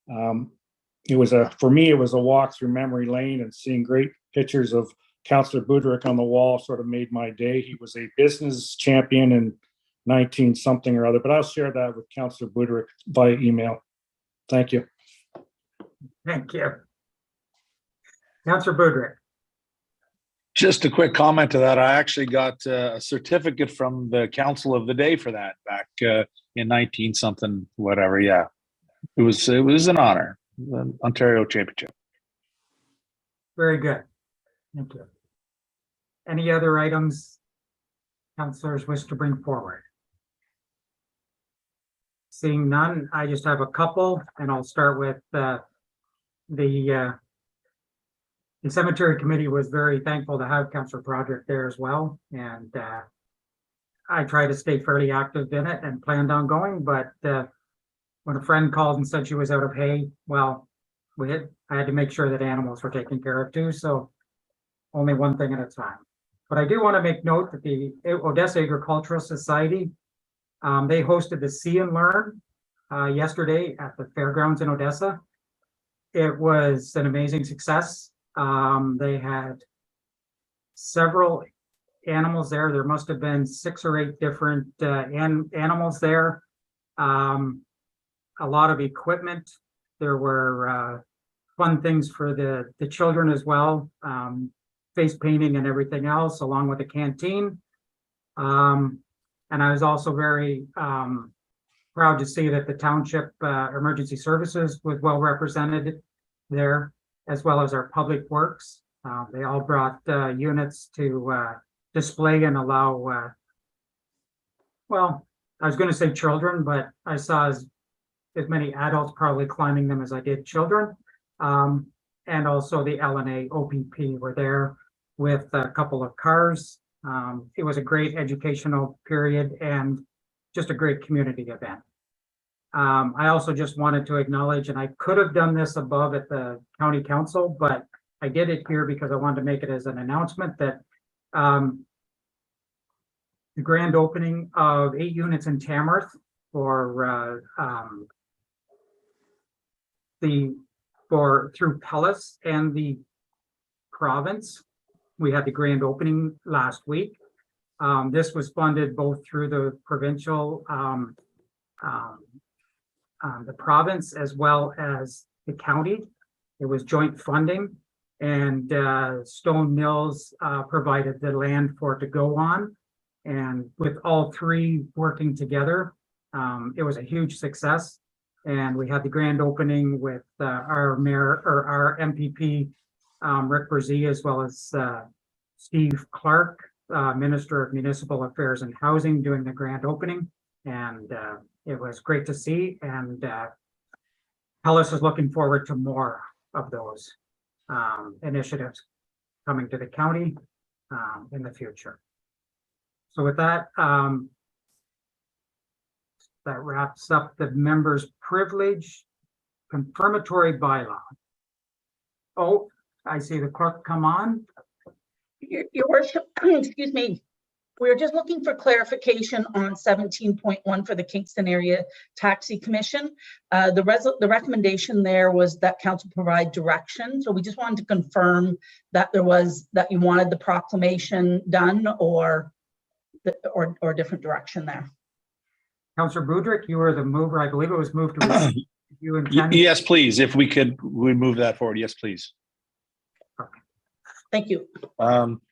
for me, it was a walk through memory lane, and seeing great pictures of Councillor Buderick on the wall sort of made my day. He was a business champion in 19 something or other, but I'll share that with Councillor Buderick via email. Thank you. Thank you. Councillor Budrick. Just a quick comment to that. I actually got a certificate from the council of the day for that back in 19 something, whatever. Yeah, it was an honor. The Ontario Championship. Very good. Thank you. Any other items councillors wish to bring forward? Seeing none, I just have a couple, and I'll start with the cemetery committee was very thankful to have Councillor Broderick there as well, and I try to stay fairly active in it and planned on going, but when a friend called and said she was out of hay, well, I had to make sure that animals were taken care of too, so only one thing at a time. But I do want to make note that the Odessa Agricultural Society, they hosted the See and Learn yesterday at the fairgrounds in Odessa. It was an amazing success. They had several animals there. There must have been 6 or 8 different animals there. A lot of equipment. There were fun things for the children as well. Face painting and everything else, along with a canteen. And I was also very proud to see that the township emergency services was well represented there, as well as our public works. They all brought units to display and allow, well, I was going to say children, but I saw as many adults probably climbing them as I did children. And also the LNA OPP were there with a couple of cars. It was a great educational period and just a great community event. I also just wanted to acknowledge, and I could have done this above at the county council, but I did it here because I wanted to make it as an announcement that the grand opening of 8 units in Tamworth for through Pellis and the province. We had the grand opening last week. This was funded both through the provincial, the province, as well as the county. It was joint funding, and Stone Mills provided the land for it to go on. And with all 3 working together, it was a huge success. And we had the grand opening with our mayor, or our MPP, Rick Brzee, as well as Steve Clark, Minister of Municipal Affairs and Housing, doing the grand opening. And it was great to see. And Pellis is looking forward to more of those initiatives coming to the county in the future. So with that, that wraps up the members' privilege confirmatory bylaw. Oh, I see the clerk come on. Your worship, excuse me. We're just looking for clarification on 17.1 for the Kingston Area Taxi Commission. The recommendation there was that council provide direction. So we just wanted to confirm that that you wanted the proclamation done or different direction there. Councillor Budrick, you were the mover. I believe it was moved to receive. You intend? Yes, please. If we move that forward. Yes, please. Okay. Thank you.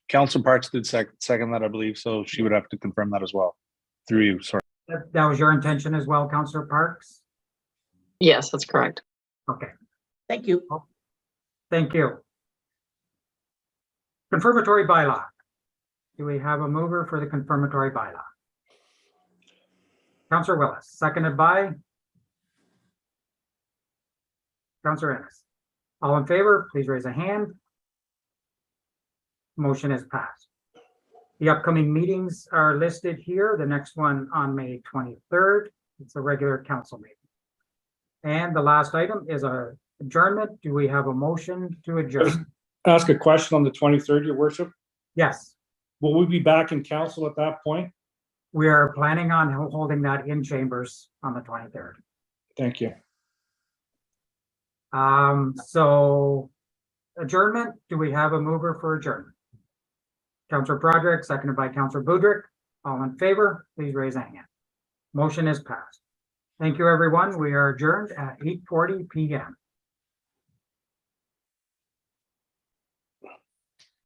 Council Parks did second that, I believe, so she would have to confirm that as well through you. Sorry. That was your intention as well, Councillor Parks? Yes, that's correct. Okay. Thank you. Thank you. Confirmatory bylaw. Do we have a mover for the confirmatory bylaw? Councillor Willis, seconded by Councillor Ennis. All in favor, please raise a hand. Motion is passed. The upcoming meetings are listed here. The next one on May 23rd. It's a regular council meeting. And the last item is a adjournment. Do we have a motion to adjourn? Ask a question on the 23rd, Your Worship. Yes. Will we be back in council at that point? We are planning on holding that in chambers on the 23rd. Thank you. So adjournment, do we have a mover for adjournment? Councillor Broderick, seconded by Councillor Budrick. All in favor, please raise a hand. Motion is passed. Thank you, everyone. We are adjourned at 8:40 p.m.